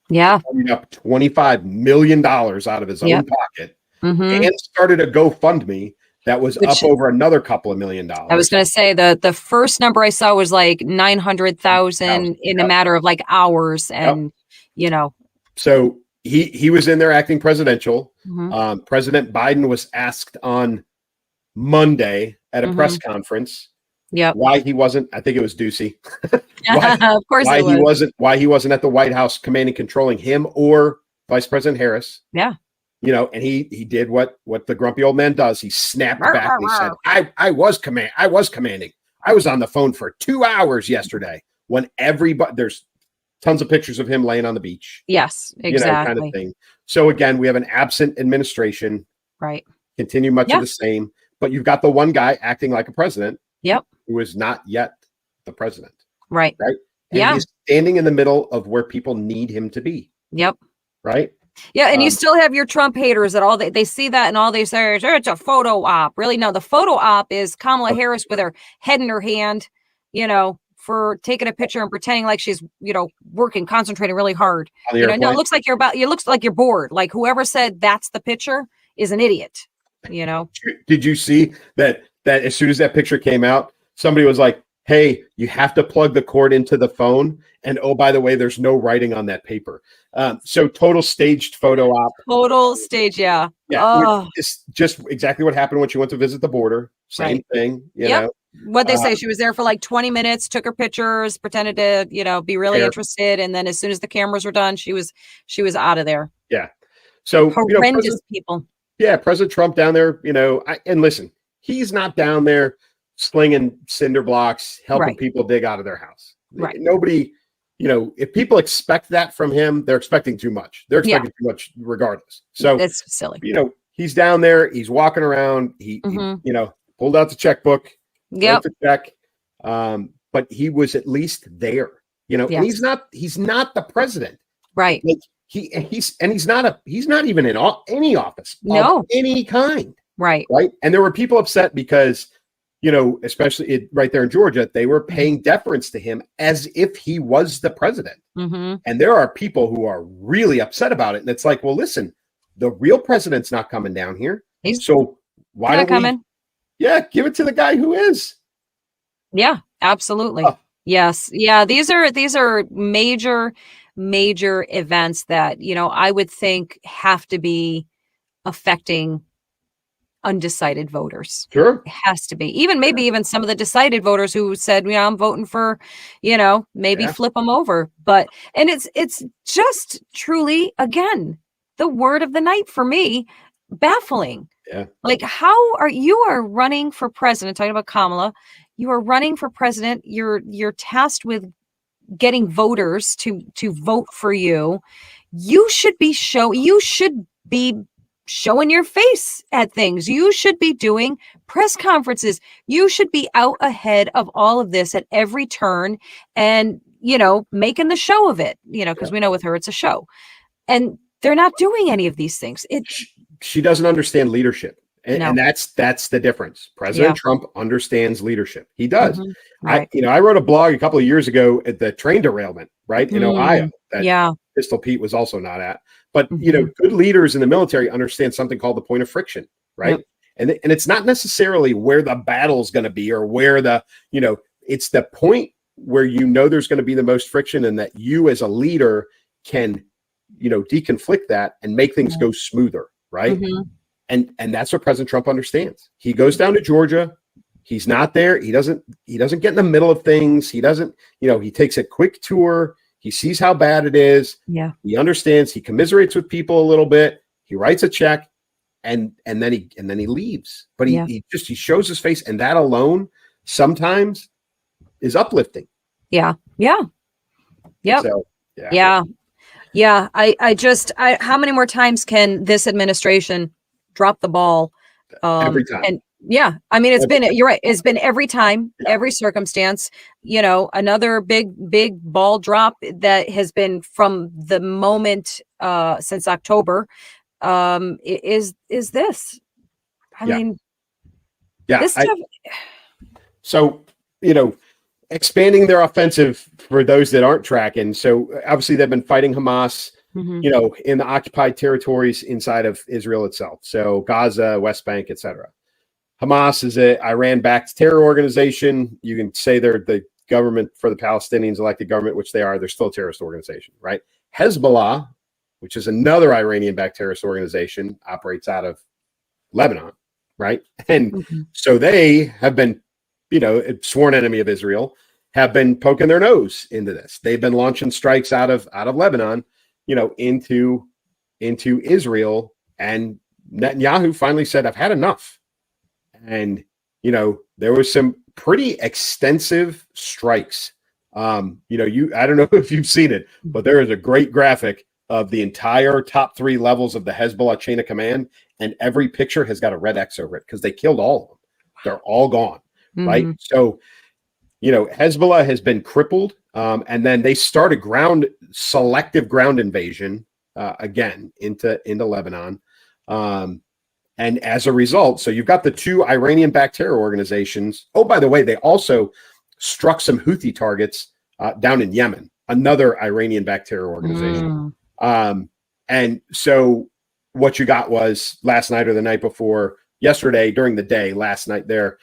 Speaker 3: ponied up $25 million out of his own pocket, and started a GoFundMe that was up over another couple of $1 million.
Speaker 2: I was going to say the first number I saw was like 900,000 in a matter of like hours, and you know.
Speaker 3: So he was in there acting presidential. President Biden was asked on Monday at a press conference why he wasn't, I think it was Ducey.
Speaker 2: Of course
Speaker 3: why he wasn't at the White House commanding, controlling him or Vice President Harris.
Speaker 2: Yeah.
Speaker 3: You know, and he did what the grumpy old man does. He snapped back and he said, I was commanding. I was on the phone for 2 hours yesterday when there's tons of pictures of him laying on the beach.
Speaker 2: Yes, exactly.
Speaker 3: You know, kind of thing. So again, we have an absent administration.
Speaker 2: Right.
Speaker 3: Continue much of the same, but you've got the one guy acting like a president. Who is not yet the president.
Speaker 2: Right.
Speaker 3: And he's standing in the middle of where people need him to be.
Speaker 2: Yep.
Speaker 3: Right.
Speaker 2: Yeah, and you still have your Trump haters that all they see that and all they say is it's a photo op. Really, no, the photo op is Kamala Harris with her head in her hand, for taking a picture and pretending like she's, working, concentrating really hard. No, it looks like it looks like you're bored. Like whoever said that's the picture is an idiot.
Speaker 3: Did you see that as soon as that picture came out, somebody was like, hey, you have to plug the cord into the phone. And oh, by the way, there's no writing on that paper. So total staged photo op.
Speaker 2: Total stage, yeah.
Speaker 3: Yeah, it's just exactly what happened when she went to visit the border. Same thing, you know.
Speaker 2: What'd they say? She was there for like 20 minutes, took her pictures, pretended to, be really interested. And then as soon as the cameras were done, she was out of there.
Speaker 3: Yeah. So
Speaker 2: horrendous people.
Speaker 3: Yeah, President Trump down there, and listen, he's not down there slinging cinder blocks, helping people dig out of their house.
Speaker 2: Right.
Speaker 3: Nobody, if people expect that from him, they're expecting too much. They're expecting too much regardless. So
Speaker 2: it's silly.
Speaker 3: He's down there, he's walking around, he pulled out the checkbook, wrote the check. But he was at least there, and he's not the president.
Speaker 2: Right.
Speaker 3: Like, he's not even in any office of any kind.
Speaker 2: Right.
Speaker 3: Right. And there were people upset because, especially right there in Georgia, they were paying deference to him as if he was the president.
Speaker 2: Mm-hmm.
Speaker 3: And there are people who are really upset about it. And it's like, well, listen, the real president's not coming down here. So why don't we give it to the guy who is?
Speaker 2: Yeah, absolutely. Yes. Yeah. These are major events that, I would think have to be affecting undecided voters.
Speaker 3: Sure.
Speaker 2: It has to be. Maybe even some of the decided voters who said, I'm voting for, maybe flip them over. But, and it's just truly, again, the word of the night for me, baffling.
Speaker 3: Yeah.
Speaker 2: Like you are running for president, talking about Kamala, you are running for president. You're tasked with getting voters to vote for you. You should be showing your face at things. You should be doing press conferences. You should be out ahead of all of this at every turn and, making the show of it, because we know with her, it's a show. And they're not doing any of these things.
Speaker 3: She doesn't understand leadership. And that's the difference. President Trump understands leadership. He does.
Speaker 2: Mm-hmm. Right.
Speaker 3: I wrote a blog a couple of years ago at the train derailment, right, in Ohio. That Pistol Pete was also not at. But good leaders in the military understand something called the point of friction, right? Yep. And it's not necessarily where the battle's going to be or where it's the point where there's going to be the most friction, and that you as a leader can deconflict that and make things go smoother, right?
Speaker 2: Mm-hmm.
Speaker 3: And that's what President Trump understands. He goes down to Georgia. He's not there. He doesn't get in the middle of things. He doesn't, he takes a quick tour. He sees how bad it is.
Speaker 2: Yeah.
Speaker 3: He understands. He commiserates with people a little bit. He writes a check and then he leaves. But he shows his face, and that alone sometimes is uplifting.
Speaker 2: Yeah. Yeah. Yep.
Speaker 3: So,
Speaker 2: Yeah. I how many more times can this administration drop the ball?
Speaker 3: Every time.
Speaker 2: And you're right. It's been every time, every circumstance, another big ball drop that has been from the moment, since October, is this, this stuff.
Speaker 3: So, expanding their offensive for those that aren't tracking. So obviously they've been fighting Hamas, in the occupied territories inside of Israel itself. So Gaza, West Bank, etc. Hamas is an Iran-backed terror organization. You can say they're the government for the Palestinians, elected government, which they are. They're still a terrorist organization, right? Hezbollah, which is another Iranian-backed terrorist organization, operates out of Lebanon, right? And so they have been, sworn enemy of Israel, have been poking their nose into this. They've been launching strikes out of Lebanon, into Israel. And Netanyahu finally said, I've had enough. And, there was some pretty extensive strikes. I don't know if you've seen it, but there is a great graphic of the entire top 3 levels of the Hezbollah chain of command. And every picture has got a red X over it because they killed all of them. They're all gone. Right. So, Hezbollah has been crippled. And then they started selective ground invasion again into Lebanon. And as a result, so you've got the two Iranian-backed terror organizations. Oh, by the way, they also struck some Houthi targets down in Yemen, another Iranian-backed terror organization. And so what you got was last night or the night before, yesterday during the day, last night there,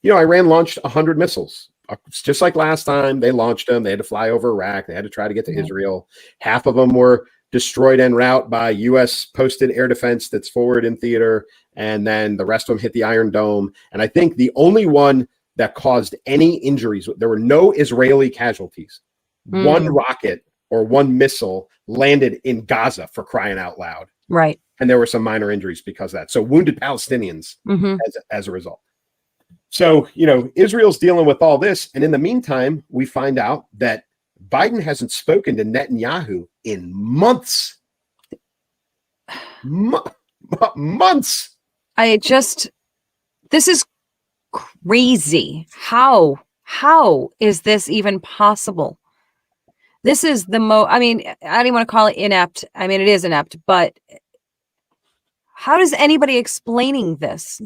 Speaker 3: Iran launched 100 missiles. It's just like last time. They launched them. They had to fly over Iraq. They had to try to get to Israel. Half of them were destroyed en route by U.S. posted air defense that's forward in theater. And then the rest of them hit the Iron Dome. And I think the only one that caused any injuries, there were no Israeli casualties. One rocket or one missile landed in Gaza, for crying out loud.
Speaker 2: Right.
Speaker 3: And there were some minor injuries because of that. So wounded Palestinians as a result. So, Israel's dealing with all this. And in the meantime, we find out that Biden hasn't spoken to Netanyahu in months. Months.
Speaker 2: This is crazy. How is this even possible? This is the I don't even want to call it inept. I mean, it is inept, but how does anybody explaining this?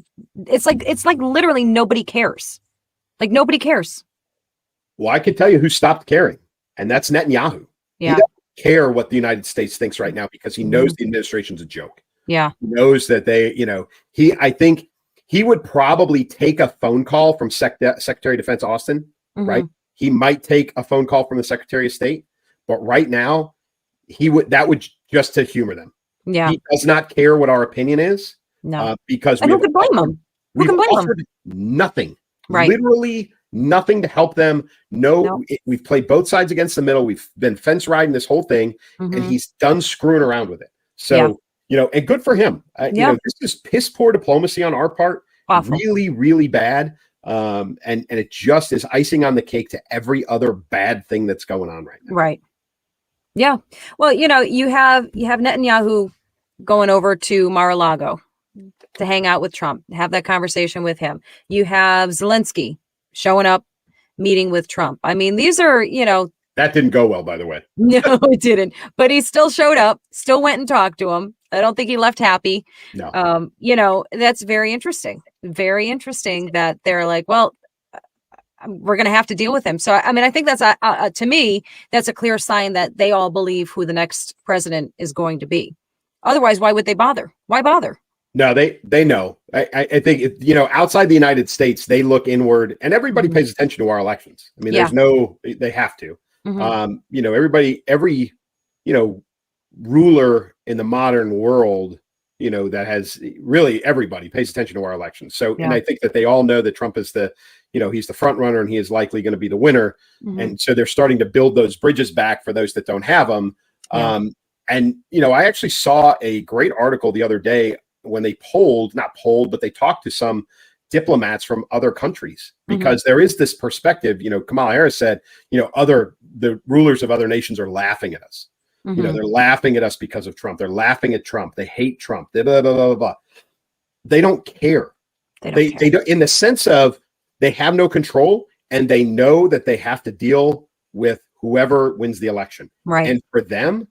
Speaker 2: It's like literally nobody cares. Like nobody cares.
Speaker 3: Well, I can tell you who stopped caring, and that's Netanyahu.
Speaker 2: Yeah.
Speaker 3: He doesn't care what the United States thinks right now because he knows the administration's a joke.
Speaker 2: Yeah.
Speaker 3: He knows that I think he would probably take a phone call from Secretary of Defense Austin, right? He might take a phone call from the Secretary of State, but right now that would just to humor them.
Speaker 2: Yeah.
Speaker 3: He does not care what our opinion is.
Speaker 2: No.
Speaker 3: Because
Speaker 2: who can blame him? Who can blame him?
Speaker 3: Nothing.
Speaker 2: Right.
Speaker 3: Literally nothing to help them. We've played both sides against the middle. We've been fence riding this whole thing, and he's done screwing around with it. So, and good for him. This is piss poor diplomacy on our part.
Speaker 2: Awful. Really,
Speaker 3: really bad. And it just is icing on the cake to every other bad thing that's going on right now.
Speaker 2: Right. Yeah. Well, you have Netanyahu going over to Mar-a-Lago to hang out with Trump, have that conversation with him. You have Zelensky showing up, meeting with Trump. I mean, these are,
Speaker 3: that didn't go well, by the way.
Speaker 2: No, it didn't. But he still showed up, still went and talked to him. I don't think he left happy.
Speaker 3: No.
Speaker 2: That's very interesting. Very interesting that they're like, well, we're going to have to deal with him. So, I mean, I think that's to me, that's a clear sign that they all believe who the next president is going to be. Otherwise, why would they bother? Why bother?
Speaker 3: No, they know. I think, outside the United States, they look inward, and everybody pays attention to our elections. I mean, they have to. Every ruler in the modern world, that has really everybody pays attention to our elections. So, and I think that they all know that Trump is he's the front runner and he is likely going to be the winner. And so they're starting to build those bridges back for those that don't have them. I actually saw a great article the other day when they but they talked to some diplomats from other countries, because there is this perspective, Kamala Harris said, the rulers of other nations are laughing at us. They're laughing at us because of Trump. They're laughing at Trump. They hate Trump. Blah, blah, blah, blah, blah. They don't care. They don't, in the sense of they have no control, and they know that they have to deal with whoever wins the election.
Speaker 2: Right.
Speaker 3: And for them,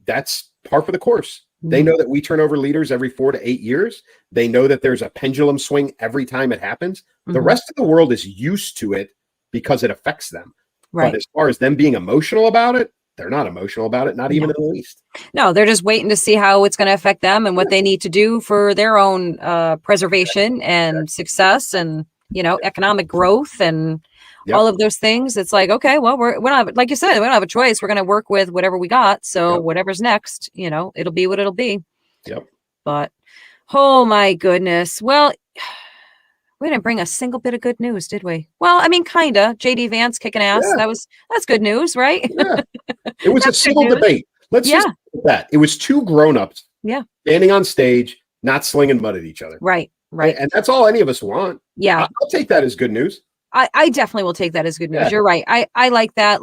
Speaker 3: that's par for the course. They know that we turn over leaders every 4 to 8 years. They know that there's a pendulum swing every time it happens. The rest of the world is used to it because it affects them.
Speaker 2: Right.
Speaker 3: But as far as them being emotional about it, they're not emotional about it, not even in the least.
Speaker 2: No, they're just waiting to see how it's going to affect them and what they need to do for their own preservation and success and, economic growth and all of those things. It's like, okay, well, we're not, like you said, we don't have a choice. We're going to work with whatever we got. So whatever's next, it'll be what it'll be.
Speaker 3: Yep.
Speaker 2: But, oh my goodness. Well, we didn't bring a single bit of good news, did we? Well, I mean, kind of. JD Vance kicking ass.
Speaker 3: Yeah.
Speaker 2: That's good news, right?
Speaker 3: Yeah. It was a civil debate. Let's just do that. It was two grown-ups standing on stage, not slinging mud at each other.
Speaker 2: Right. Right.
Speaker 3: And that's all any of us want.
Speaker 2: Yeah.
Speaker 3: I'll take that as good news.
Speaker 2: I definitely will take that as good news. Yeah. You're right. I like that.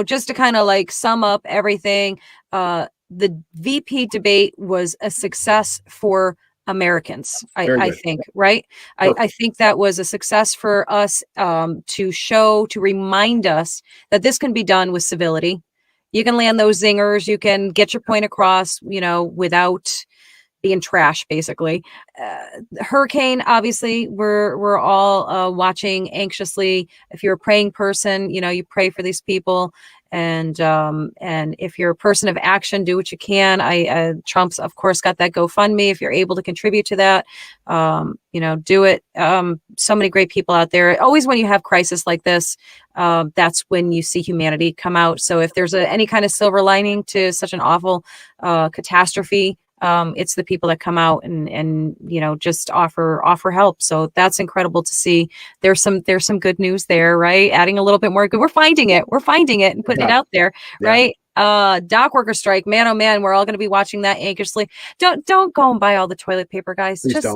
Speaker 2: Just to kind of like sum up everything, the VP debate was a success for Americans, I think, right? I think that was a success for us to remind us that this can be done with civility. you can land those zingers. You can get your point across, without being trash, basically. Hurricane, obviously, we're all watching anxiously. If you're a praying person, you pray for these people. And if you're a person of action, do what you can. Trump's, of course, got that GoFundMe. If you're able to contribute to that, do it. So many great people out there. Always when you have crisis like this, that's when you see humanity come out. So if there's any kind of silver lining to such an awful catastrophe, it's the people that come out and just offer help. So that's incredible to see. There's some good news there, right? Adding a little bit more good. We're finding it and putting it out there, right? Dockworker strike, man, oh man, we're all going to be watching that anxiously. Don't go and buy all the toilet paper, guys.
Speaker 3: Please
Speaker 2: just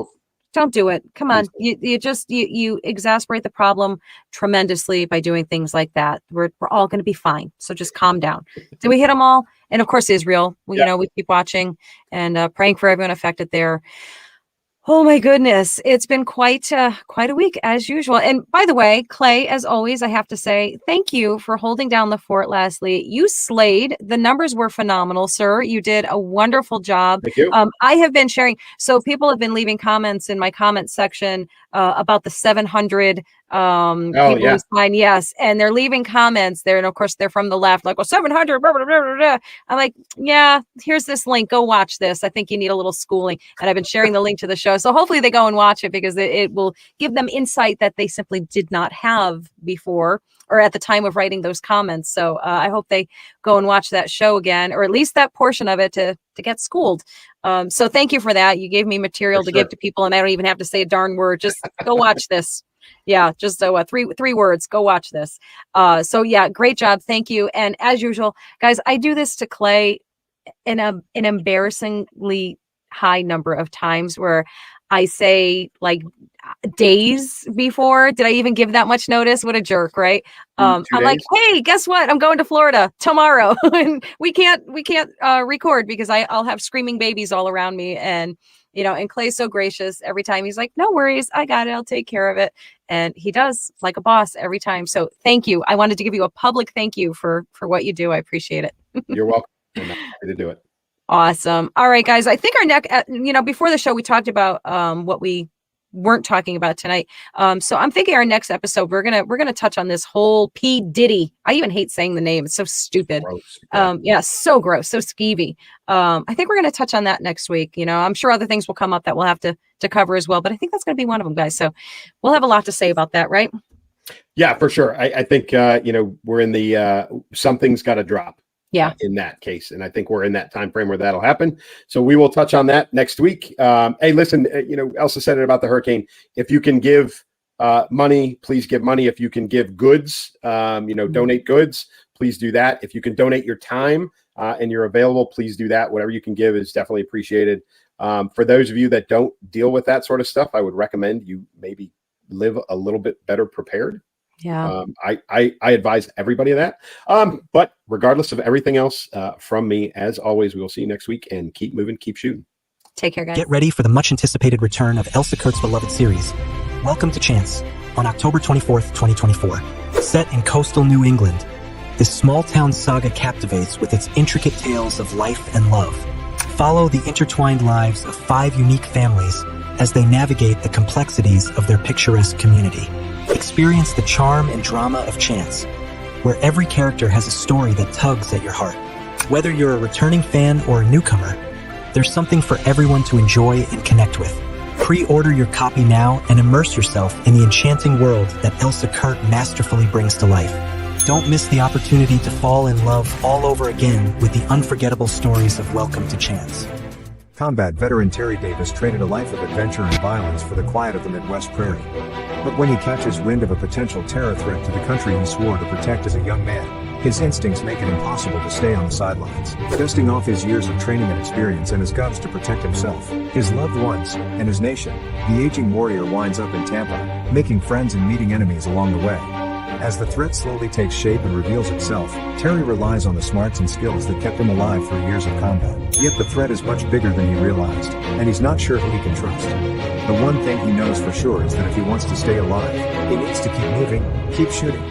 Speaker 2: don't do it. Come on. You exasperate the problem tremendously by doing things like that. We're all going to be fine. So just calm down. Did we hit them all? And of course, Israel, we keep watching and praying for everyone affected there. Oh my goodness. It's been quite a week as usual. And by the way, Clay, as always, I have to say thank you for holding down the fort last week. You slayed. The numbers were phenomenal, sir. You did a wonderful job.
Speaker 3: Thank you.
Speaker 2: I have been sharing. So people have been leaving comments in my comment section about the 700 people who signed yes. And they're leaving comments there. And of course, they're from the left, like, well, 700. Blah, blah, blah, blah, blah. I'm like, yeah, here's this link. Go watch this. I think you need a little schooling. And I've been sharing the link to the show. So hopefully they go and watch it because it will give them insight that they simply did not have before or at the time of writing those comments. So I hope they go and watch that show again, or at least that portion of it to get schooled. So thank you for that. You gave me material to give to people and I don't even have to say a darn word. Just go watch this. Yeah, just three words. Go watch this. So yeah, great job. Thank you. And as usual, guys, I do this to Clay in an embarrassingly high number of times where I say like days before. Did I even give that much notice? What a jerk, right? I'm like, hey, guess what? I'm going to Florida tomorrow, and we can't record because I'll have screaming babies all around me. And and Clay's so gracious every time. He's like, no worries, I got it. I'll take care of it. And he does like a boss every time. So thank you. I wanted to give you a public thank you for what you do. I appreciate it.
Speaker 3: You're welcome. I'm happy to do it.
Speaker 2: Awesome. All right, guys. I think our next, before the show, we talked about what we weren't talking about tonight. So I'm thinking our next episode, we're gonna touch on this whole P. Diddy. I even hate saying the name. It's so stupid. Gross. So gross, so skeevy. I think we're gonna touch on that next week. I'm sure other things will come up that we'll have to cover as well, but I think that's gonna be one of them, guys. So we'll have a lot to say about that, right?
Speaker 3: Yeah, for sure. I think we're in the something's got to drop.
Speaker 2: Yeah.
Speaker 3: In that case. And I think we're in that time frame where that'll happen. So we will touch on that next week. Hey, listen, Elsa said it about the hurricane. If you can give money, please give money. If you can give goods, donate goods, please do that. If you can donate your time and you're available, please do that. Whatever you can give is definitely appreciated. For those of you that don't deal with that sort of stuff, I would recommend you maybe live a little bit better prepared.
Speaker 2: Yeah.
Speaker 3: I advise everybody of that. But regardless of everything else from me, as always, we will see you next week and keep moving, keep shooting.
Speaker 2: Take care, guys.
Speaker 7: Get ready for the much anticipated return of Elsa Kurt's beloved series, Welcome to Chance, on October 24th, 2024. Set in coastal New England, this small town saga captivates with its intricate tales of life and love. Follow the intertwined lives of 5 unique families as they navigate the complexities of their picturesque community. Experience the charm and drama of Chance, where every character has a story that tugs at your heart. Whether you're a returning fan or a newcomer, there's something for everyone to enjoy and connect with. Pre-order your copy now and immerse yourself in the enchanting world that Elsa Kurt masterfully brings to life. Don't miss the opportunity to fall in love all over again with the unforgettable stories of Welcome to Chance.
Speaker 8: Combat veteran Terry Davis traded a life of adventure and violence for the quiet of the Midwest prairie. But when he catches wind of a potential terror threat to the country he swore to protect as a young man, his instincts make it impossible to stay on the sidelines. Dusting off his years of training and experience and his guts to protect himself, his loved ones, and his nation, the aging warrior winds up in Tampa, making friends and meeting enemies along the way. As the threat slowly takes shape and reveals itself, Terry relies on the smarts and skills that kept him alive through years of combat. Yet the threat is much bigger than he realized, and he's not sure who he can trust. The one thing he knows for sure is that if he wants to stay alive, he needs to keep moving, keep shooting,